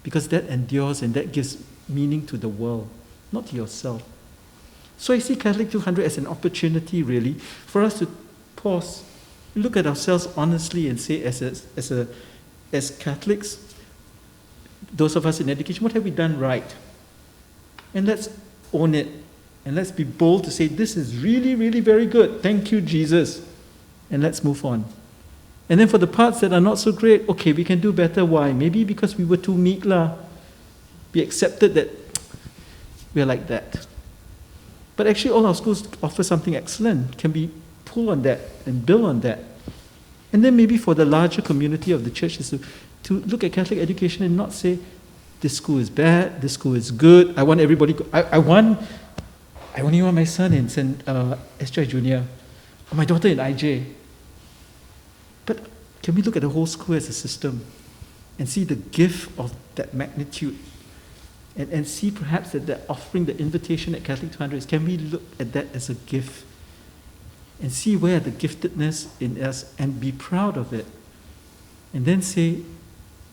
Because that endures and that gives meaning to the world, not to yourself. So I see Catholic200 as an opportunity, really, for us to pause, look at ourselves honestly and say, as Catholics, those of us in education, what have we done right? And let's own it. And let's be bold to say, this is really, really very good. Thank you, Jesus. And let's move on. And then for the parts that are not so great, okay, we can do better. Why? Maybe because we were too meek. We accepted that we're like that. But actually all our schools offer something excellent. Can we pull on that and build on that? And then maybe for the larger community of the church is to look at Catholic education and not say, this school is bad, this school is good. I want everybody. I only want my son in SGI Junior, or my daughter in IJ. But can we look at the whole school as a system and see the gift of that magnitude? And see perhaps that the offering, the invitation at Catholic 200 is, can we look at that as a gift and see where the giftedness in us and be proud of it? And then say,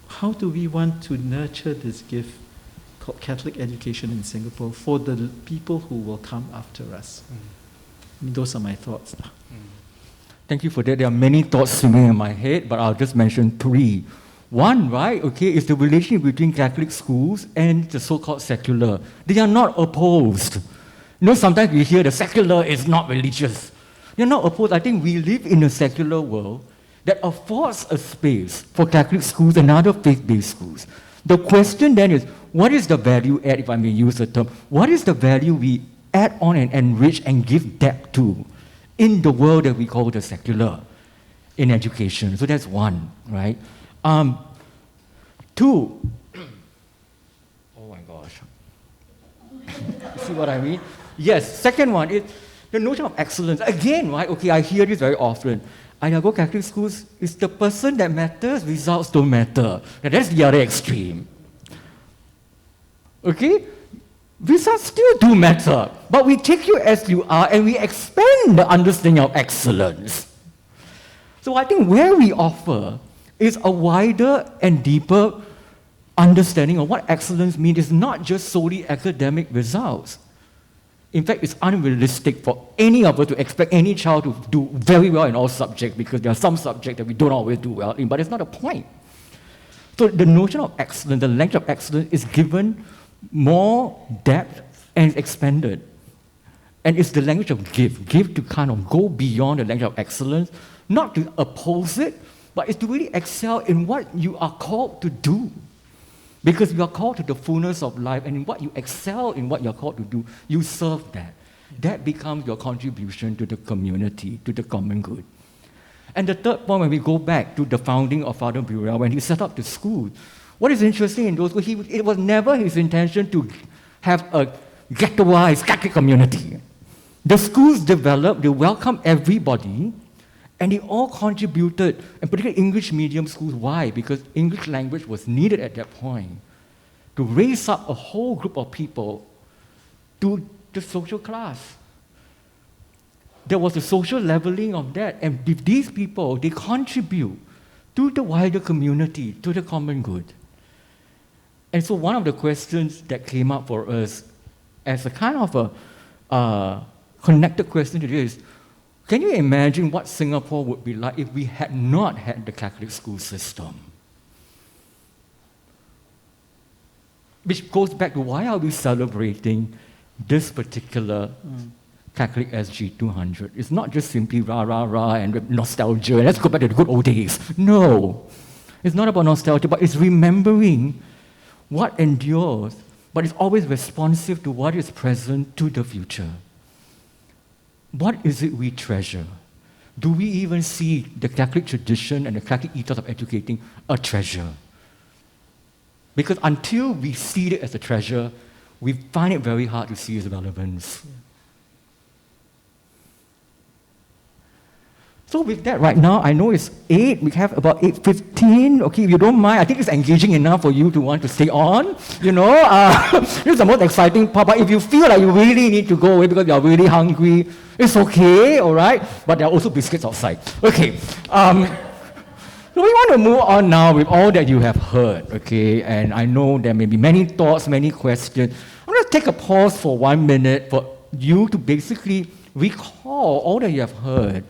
how do we want to nurture this gift called Catholic education in Singapore for the people who will come after us? I mean, those are my thoughts. Thank you for that. There are many thoughts swimming in my head, but I'll just mention three. One, right, okay, is the relationship between Catholic schools and the so-called secular. They are not opposed. You know, sometimes we hear the secular is not religious. They're not opposed. I think we live in a secular world that affords a space for Catholic schools and other faith-based schools. The question then is, what is the value add, if I may use the term, what is the value we add on and enrich and give depth to in the world that we call the secular in education? So that's one, right? Two, oh my gosh. You see what I mean? Yes, second one is the notion of excellence. Again, right, okay, I hear this very often. I go Catholic schools, it's the person that matters, results don't matter. Now that's the other extreme. Okay? Results still do matter, but we take you as you are and we expand the understanding of excellence. So I think where we offer is a wider and deeper understanding of what excellence means. It's not just solely academic results. In fact, it's unrealistic for any of us to expect any child to do very well in all subjects, because there are some subjects that we don't always do well in, but it's not a point. So the notion of excellence, the language of excellence, is given more depth and expanded. And it's the language of give to kind of go beyond the language of excellence, not to oppose it, but it's to really excel in what you are called to do. Because you are called to the fullness of life, and in what you excel in what you're called to do, you serve that. That becomes your contribution to the community, to the common good. And the third point, when we go back to the founding of Father Burrell, when he set up the school, what is interesting in those schools, it was never his intention to have a ghettoized Catholic community. The schools developed, they welcomed everybody, and they all contributed, and particularly English medium schools. Why? Because English language was needed at that point to raise up a whole group of people to the social class. There was a social leveling of that, and with these people, they contribute to the wider community, to the common good. And so one of the questions that came up for us as a kind of a connected question to this is, can you imagine what Singapore would be like if we had not had the Catholic school system? Which goes back to why are we celebrating this particular Catholic SG 200? It's not just simply rah, rah, rah and nostalgia, and let's go back to the good old days. No, it's not about nostalgia, but it's remembering what endures, but it's always responsive to what is present to the future. What is it we treasure? Do we even see the Catholic tradition and the Catholic ethos of educating a treasure? Because until we see it as a treasure, we find it very hard to see its relevance. So with that, right now, I know it's 8, we have about 8:15. Okay, if you don't mind, I think it's engaging enough for you to want to stay on. You know, this is the most exciting part, but if you feel like you really need to go away because you're really hungry, it's okay, all right? But there are also biscuits outside. Okay, so we want to move on now with all that you have heard, okay? And I know there may be many thoughts, many questions. I'm going to take a pause for 1 minute for you to basically recall all that you have heard.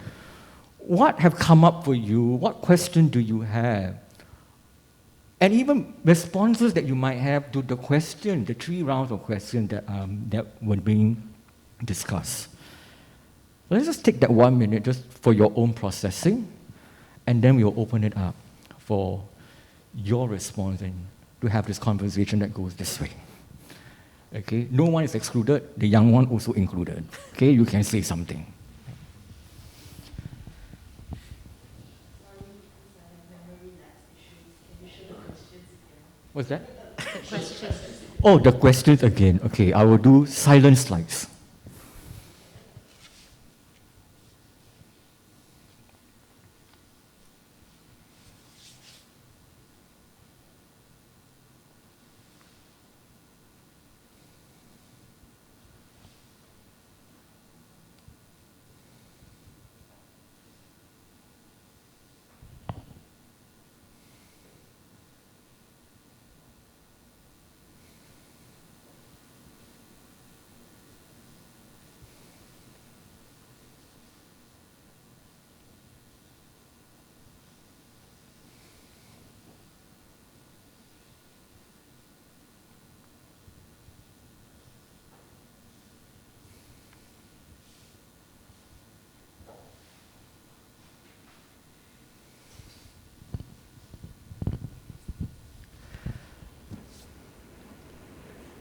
What have come up for you? What question do you have? And even responses that you might have to the question, the 3 rounds of questions that were being discussed. Let's just take that 1 minute just for your own processing, and then we'll open it up for your response and to have this conversation that goes this way. Okay? No one is excluded, the young one also included. Okay? You can say something. What's that? The questions. Oh, the questions again. Okay, I will do silent slides.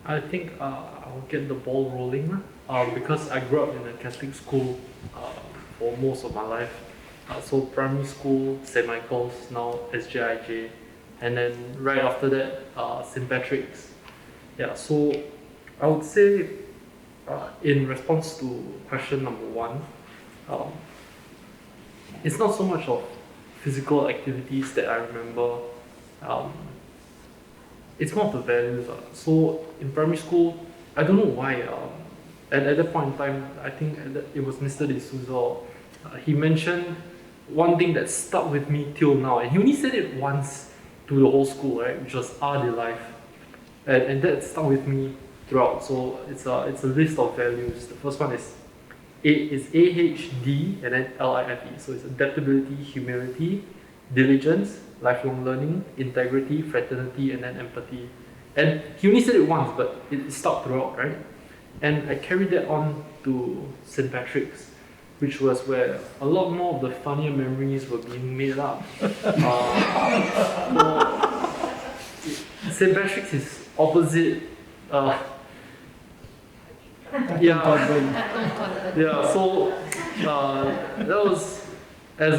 I think I'll get the ball rolling because I grew up in a Catholic school for most of my life. So primary school, St. Michael's, now SJIJ, and then right after that, St. Patrick's. Yeah, so I would say in response to question number one, it's not so much of physical activities that I remember. It's more of the values. So in primary school, I don't know why. At that point in time, I think it was Mr. D'Souza. He mentioned one thing that stuck with me till now, and he only said it once to the whole school, right? Which was "Are they life?" And that stuck with me throughout. So it's a list of values. The first one is AHD and then LIFE. So it's adaptability, humility, diligence, lifelong learning, integrity, fraternity, and then empathy. And he only said it once, but it stuck throughout, right? And I carried that on to St. Patrick's, which was where a lot more of the funnier memories were being made up. St. Patrick's is opposite. So that was, as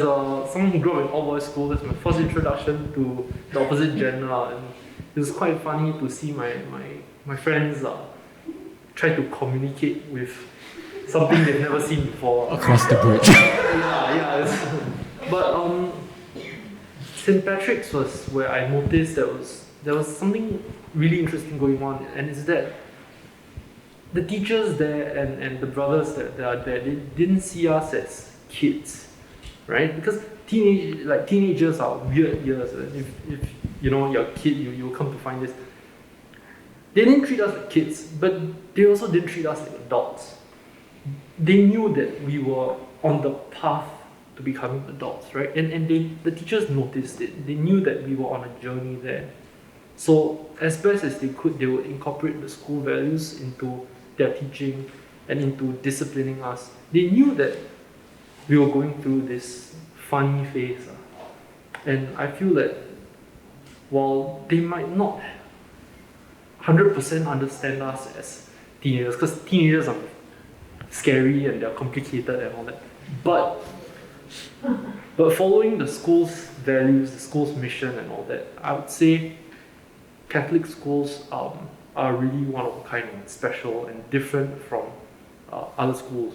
someone who grew up in all-boys school, that's my first introduction to the opposite gender, and it was quite funny to see my friends try to communicate with something they've never seen before. Across the bridge. But St. Patrick's was where I noticed there was something really interesting going on, and it's that the teachers there and the brothers that are there, they didn't see us as kids, right? Because teenagers are weird years. If you know you're a kid, you'll come to find this. They didn't treat us like kids, but they also didn't treat us like adults. They knew that we were on the path to becoming adults, right? And the teachers noticed it. They knew that we were on a journey there. So as best as they could, they would incorporate the school values into their teaching and into disciplining us. They knew that we were going through this funny phase. And I feel that while they might not 100% understand us as teenagers, because teenagers are scary and they're complicated and all that, but following the school's values, the school's mission and all that, I would say Catholic schools are really one of a kind and special and different from other schools.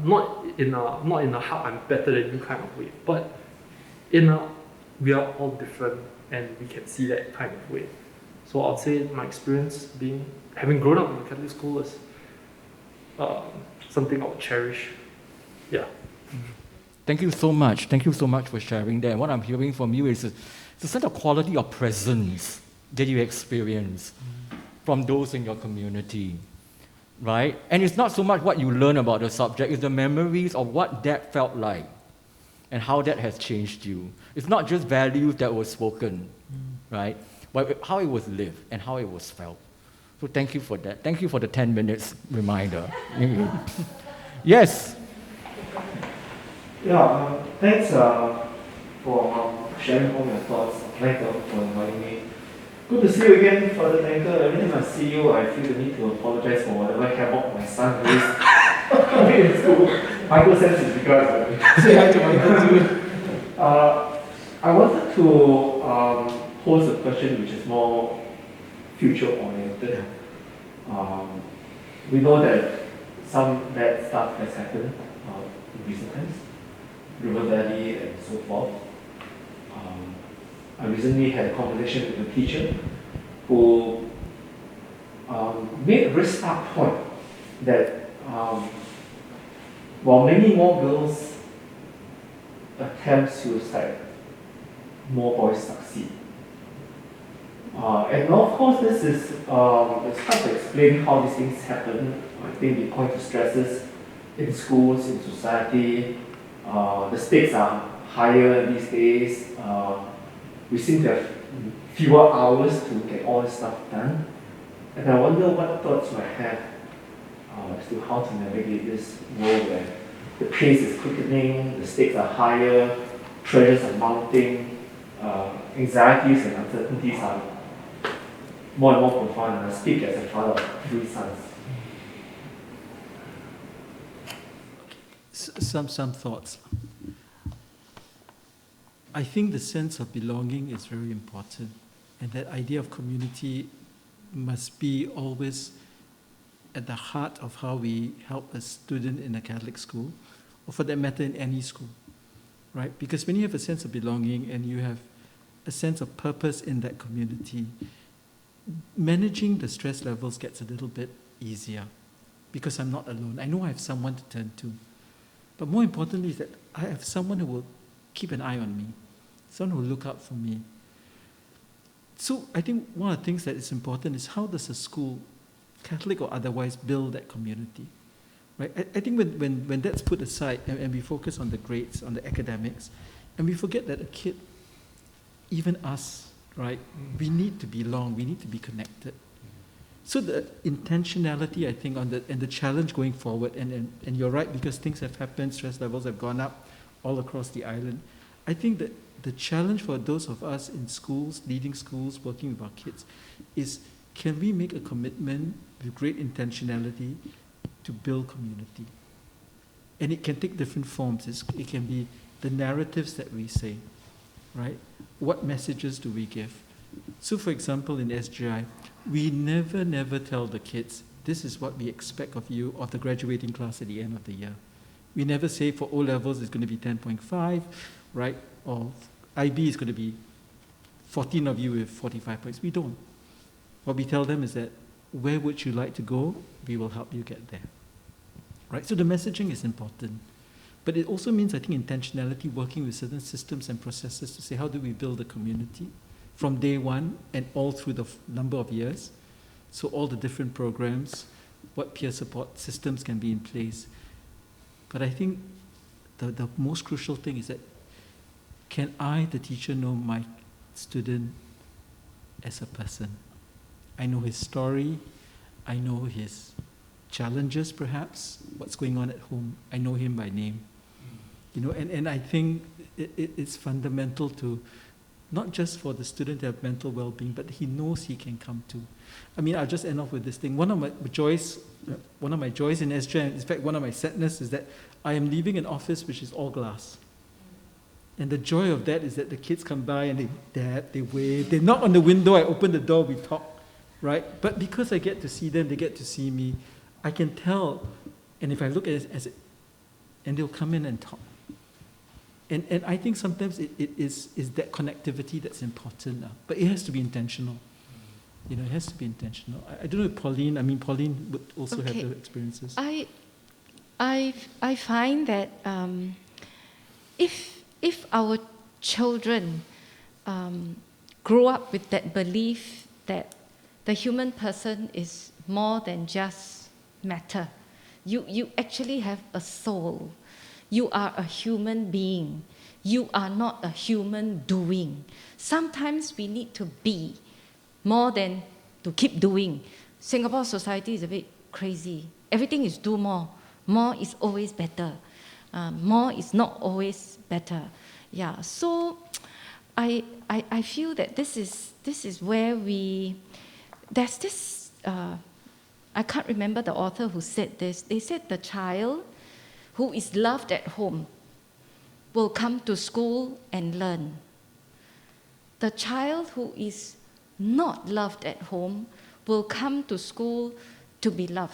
Not in a how I'm better than you kind of way, but in a we are all different and we can see that kind of way. So I'd say my experience having grown up in a Catholic school is something I would cherish. Yeah. Thank you so much. Thank you so much for sharing that. What I'm hearing from you is a sense of quality of presence that you experience from those in your community, right? And it's not so much what you learn about the subject, it's the memories of what that felt like and how that has changed you. It's not just values that were spoken, right? But how it was lived and how it was felt. So thank you for that. Thank you for the 10 minutes reminder. Yes. Yeah, thanks for sharing all your thoughts. Thank you for inviting me. Good to see you again, Father Tanker. Every time I see you, I feel the need to apologize for whatever havoc my son raised in school. Michael sends his regards. Say hi to Michael too. I wanted to pose a question which is more future-oriented. We know that some bad stuff has happened in recent times, River Valley and so forth. I recently had a conversation with a teacher who made a very stark point that while many more girls attempt suicide, more boys succeed. And of course, this is it's hard to explain how these things happen. I think we point to stresses in schools, in society. The stakes are higher these days. We seem to have fewer hours to get all this stuff done. And I wonder what thoughts you might have as to how to navigate this world where the pace is quickening, the stakes are higher, pressures are mounting, anxieties and uncertainties are more and more profound. And I speak as a father of 3 sons. Some thoughts. I think the sense of belonging is very important, and that idea of community must be always at the heart of how we help a student in a Catholic school, or for that matter in any school, right? Because when you have a sense of belonging and you have a sense of purpose in that community, managing the stress levels gets a little bit easier, because I'm not alone. I know I have someone to turn to. But more importantly is that I have someone who will keep an eye on me, someone who will look out for me. So I think one of the things that is important is how does a school, Catholic or otherwise, build that community, right? I think when that's put aside and we focus on the grades, on the academics, and we forget that a kid, even us, right, we need to belong, we need to be connected. So the intentionality, I think, and the challenge going forward, and you're right, because things have happened, stress levels have gone up all across the island. I think that the challenge for those of us in schools, leading schools, working with our kids, is can we make a commitment with great intentionality to build community? And it can take different forms. It can be the narratives that we say, right? What messages do we give? So for example, in SGI, we never tell the kids, this is what we expect of you or the graduating class at the end of the year. We never say for O-levels it's going to be 10.5, right? Or IB is going to be 14 of you with 45 points. We don't. What we tell them is that, where would you like to go? We will help you get there. Right? So the messaging is important. But it also means, I think, intentionality, working with certain systems and processes to say, how do we build a community from day one and all through the number of years? So all the different programs, what peer support systems can be in place. But I think the most crucial thing is that, can I, the teacher, know my student as a person? I know his story, I know his challenges perhaps, what's going on at home. I know him by name. You know, and I think it's fundamental to, not just for the student to have mental well-being, but he knows he can come to. I mean, I'll just end off with this thing. One of my joys in SGI, in fact, one of my sadness is that I am leaving an office which is all glass. And the joy of that is that the kids come by and they wave, they knock on the window, I open the door, we talk, right? But because I get to see them, they get to see me, I can tell, and if I look at it and they'll come in and talk. And I think sometimes it is that connectivity that's important, but it has to be intentional. You know, it has to be intentional. I don't know if Pauline would also have the experiences. I find that if our children grow up with that belief that the human person is more than just matter, you actually have a soul. You are a human being. You are not a human doing. Sometimes we need to be more than to keep doing. Singapore society is a bit crazy. Everything is do more. More is always better. More is not always better. Yeah. So I feel that this is where there's this. I can't remember the author who said this. They said the child who is loved at home will come to school and learn. The child who is not loved at home will come to school to be loved.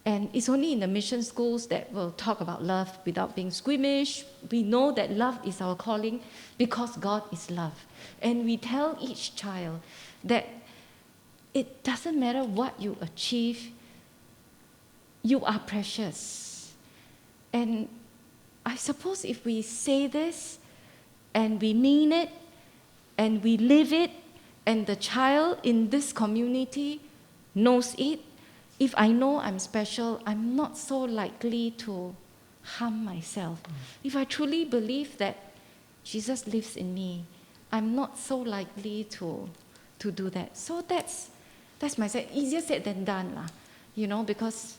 And it's only in the mission schools that will talk about love without being squeamish. We know that love is our calling because God is love. And we tell each child that it doesn't matter what you achieve, you are precious. And I suppose if we say this and we mean it and we live it, and the child in this community knows it, if I know I'm special, I'm not so likely to harm myself. If I truly believe that Jesus lives in me, I'm not so likely to do that. So that's myself. Easier said than done, because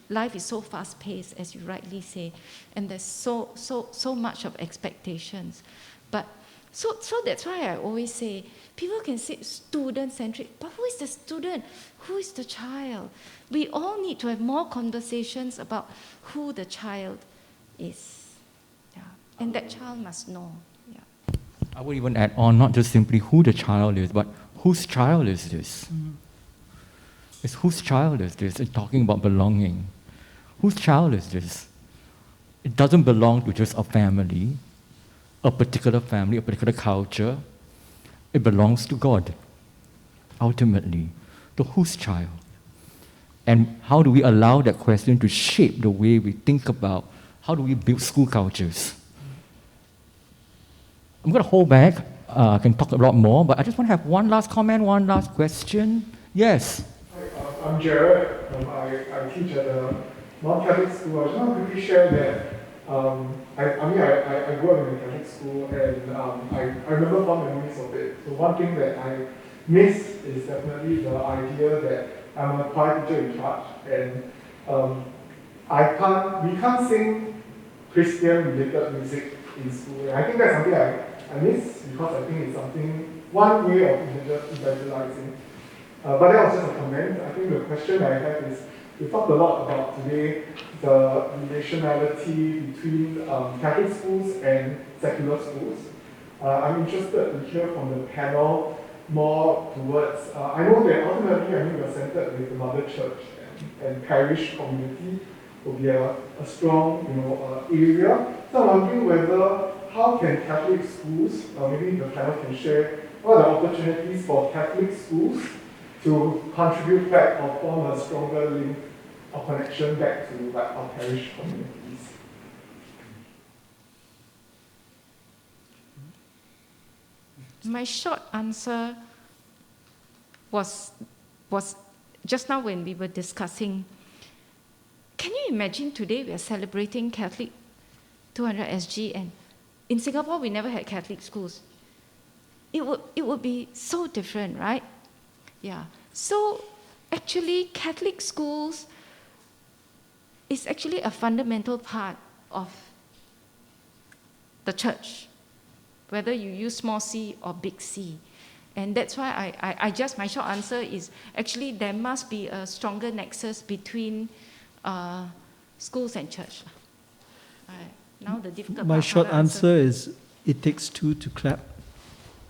life is so fast-paced, as you rightly say, and there's so much of expectations. But so that's why I always say, people can say student-centric, but who is the student? Who is the child? We all need to have more conversations about who the child is. Yeah. And that child must know. Yeah. I would even add on, not just simply who the child is, but whose child is this? It's whose child is this? It's talking about belonging. Whose child is this? It doesn't belong to just a family, a particular culture. It belongs to God, ultimately. To whose child? And how do we allow that question to shape the way we think about how do we build school cultures? I'm going to hold back. I can talk a lot more, but I just want to have one last comment, one last question. Yes? Hi, I'm Jared. I teach at a non-Catholic school. I just want to quickly share that I grew up in a Catholic school, and I remember fond memories of it. So one thing that I miss is definitely the idea that I'm a choir teacher in charge, and we can't sing Christian-related music in school. And I think that's something I miss, because I think it's one way of evangelizing. But that was just a comment. I think the question I have is, we talked a lot about today the relationality between Catholic schools and secular schools. I'm interested to hear from the panel more towards, I know that ultimately we're centered with the mother church and parish community will be a strong area. So I'm wondering how can Catholic schools, maybe the panel can share, what are the opportunities for Catholic schools to contribute back or form a stronger link or connection back to our parish communities. My short answer was just now when we were discussing. Can you imagine today we are celebrating Catholic200SG, and in Singapore we never had Catholic schools. It would be so different, right? Yeah. So actually Catholic schools is actually a fundamental part of the church, whether you use small c or big C. And that's why my short answer is actually there must be a stronger nexus between schools and church. Now the difficult part. My short answer is, it takes two to clap.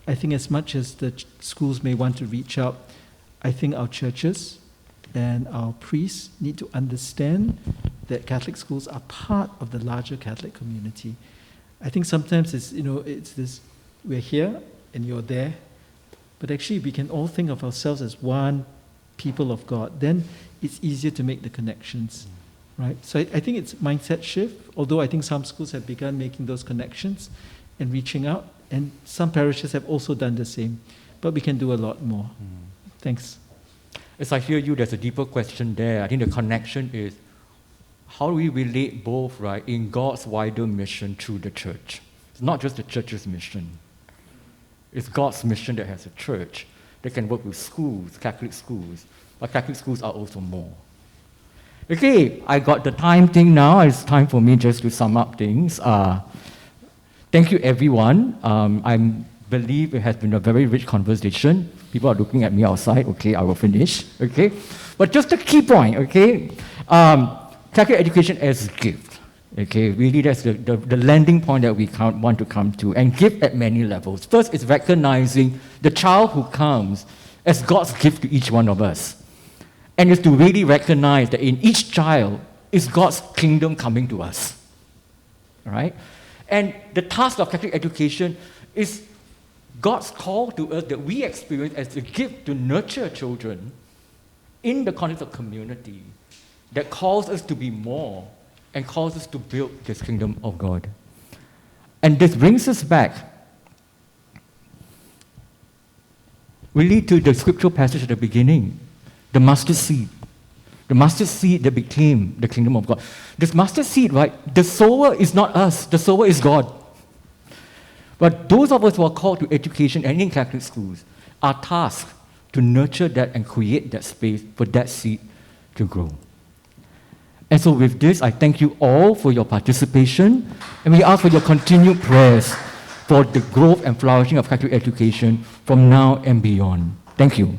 I think as much as the schools may want to reach out, I think our churches and our priests need to understand that Catholic schools are part of the larger Catholic community. I think sometimes it's this, we're here and you're there, but actually we can all think of ourselves as one people of God. Then it's easier to make the connections, right? So I think it's mindset shift, although I think some schools have begun making those connections and reaching out, and some parishes have also done the same, but we can do a lot more. Thanks. As I hear you, there's a deeper question there. I think the connection is, how do we relate both, right, in God's wider mission through the church? It's not just the church's mission. It's God's mission that has a church that can work with schools, Catholic schools, but Catholic schools are also more. Okay, I got the time thing now. It's time for me just to sum up things. Thank you, everyone. I believe it has been a very rich conversation. People are looking at me outside. Okay, I will finish. Okay, but just a key point. Okay, Catholic education as a gift. Okay, really that's the landing point that we want to come to, and give at many levels. First is recognizing the child who comes as God's gift to each one of us. And is to really recognize that in each child is God's kingdom coming to us. All right? And the task of Catholic education is God's call to us that we experience as a gift to nurture children in the context of community that calls us to be more and calls us to build this kingdom of God. And this brings us back really to the scriptural passage at the beginning, the mustard seed. The mustard seed that became the kingdom of God. This mustard seed, right? The sower is not us. The sower is God. But those of us who are called to education and in Catholic schools are tasked to nurture that and create that space for that seed to grow. And so with this, I thank you all for your participation, and we ask for your continued prayers for the growth and flourishing of Catholic education from now and beyond. Thank you.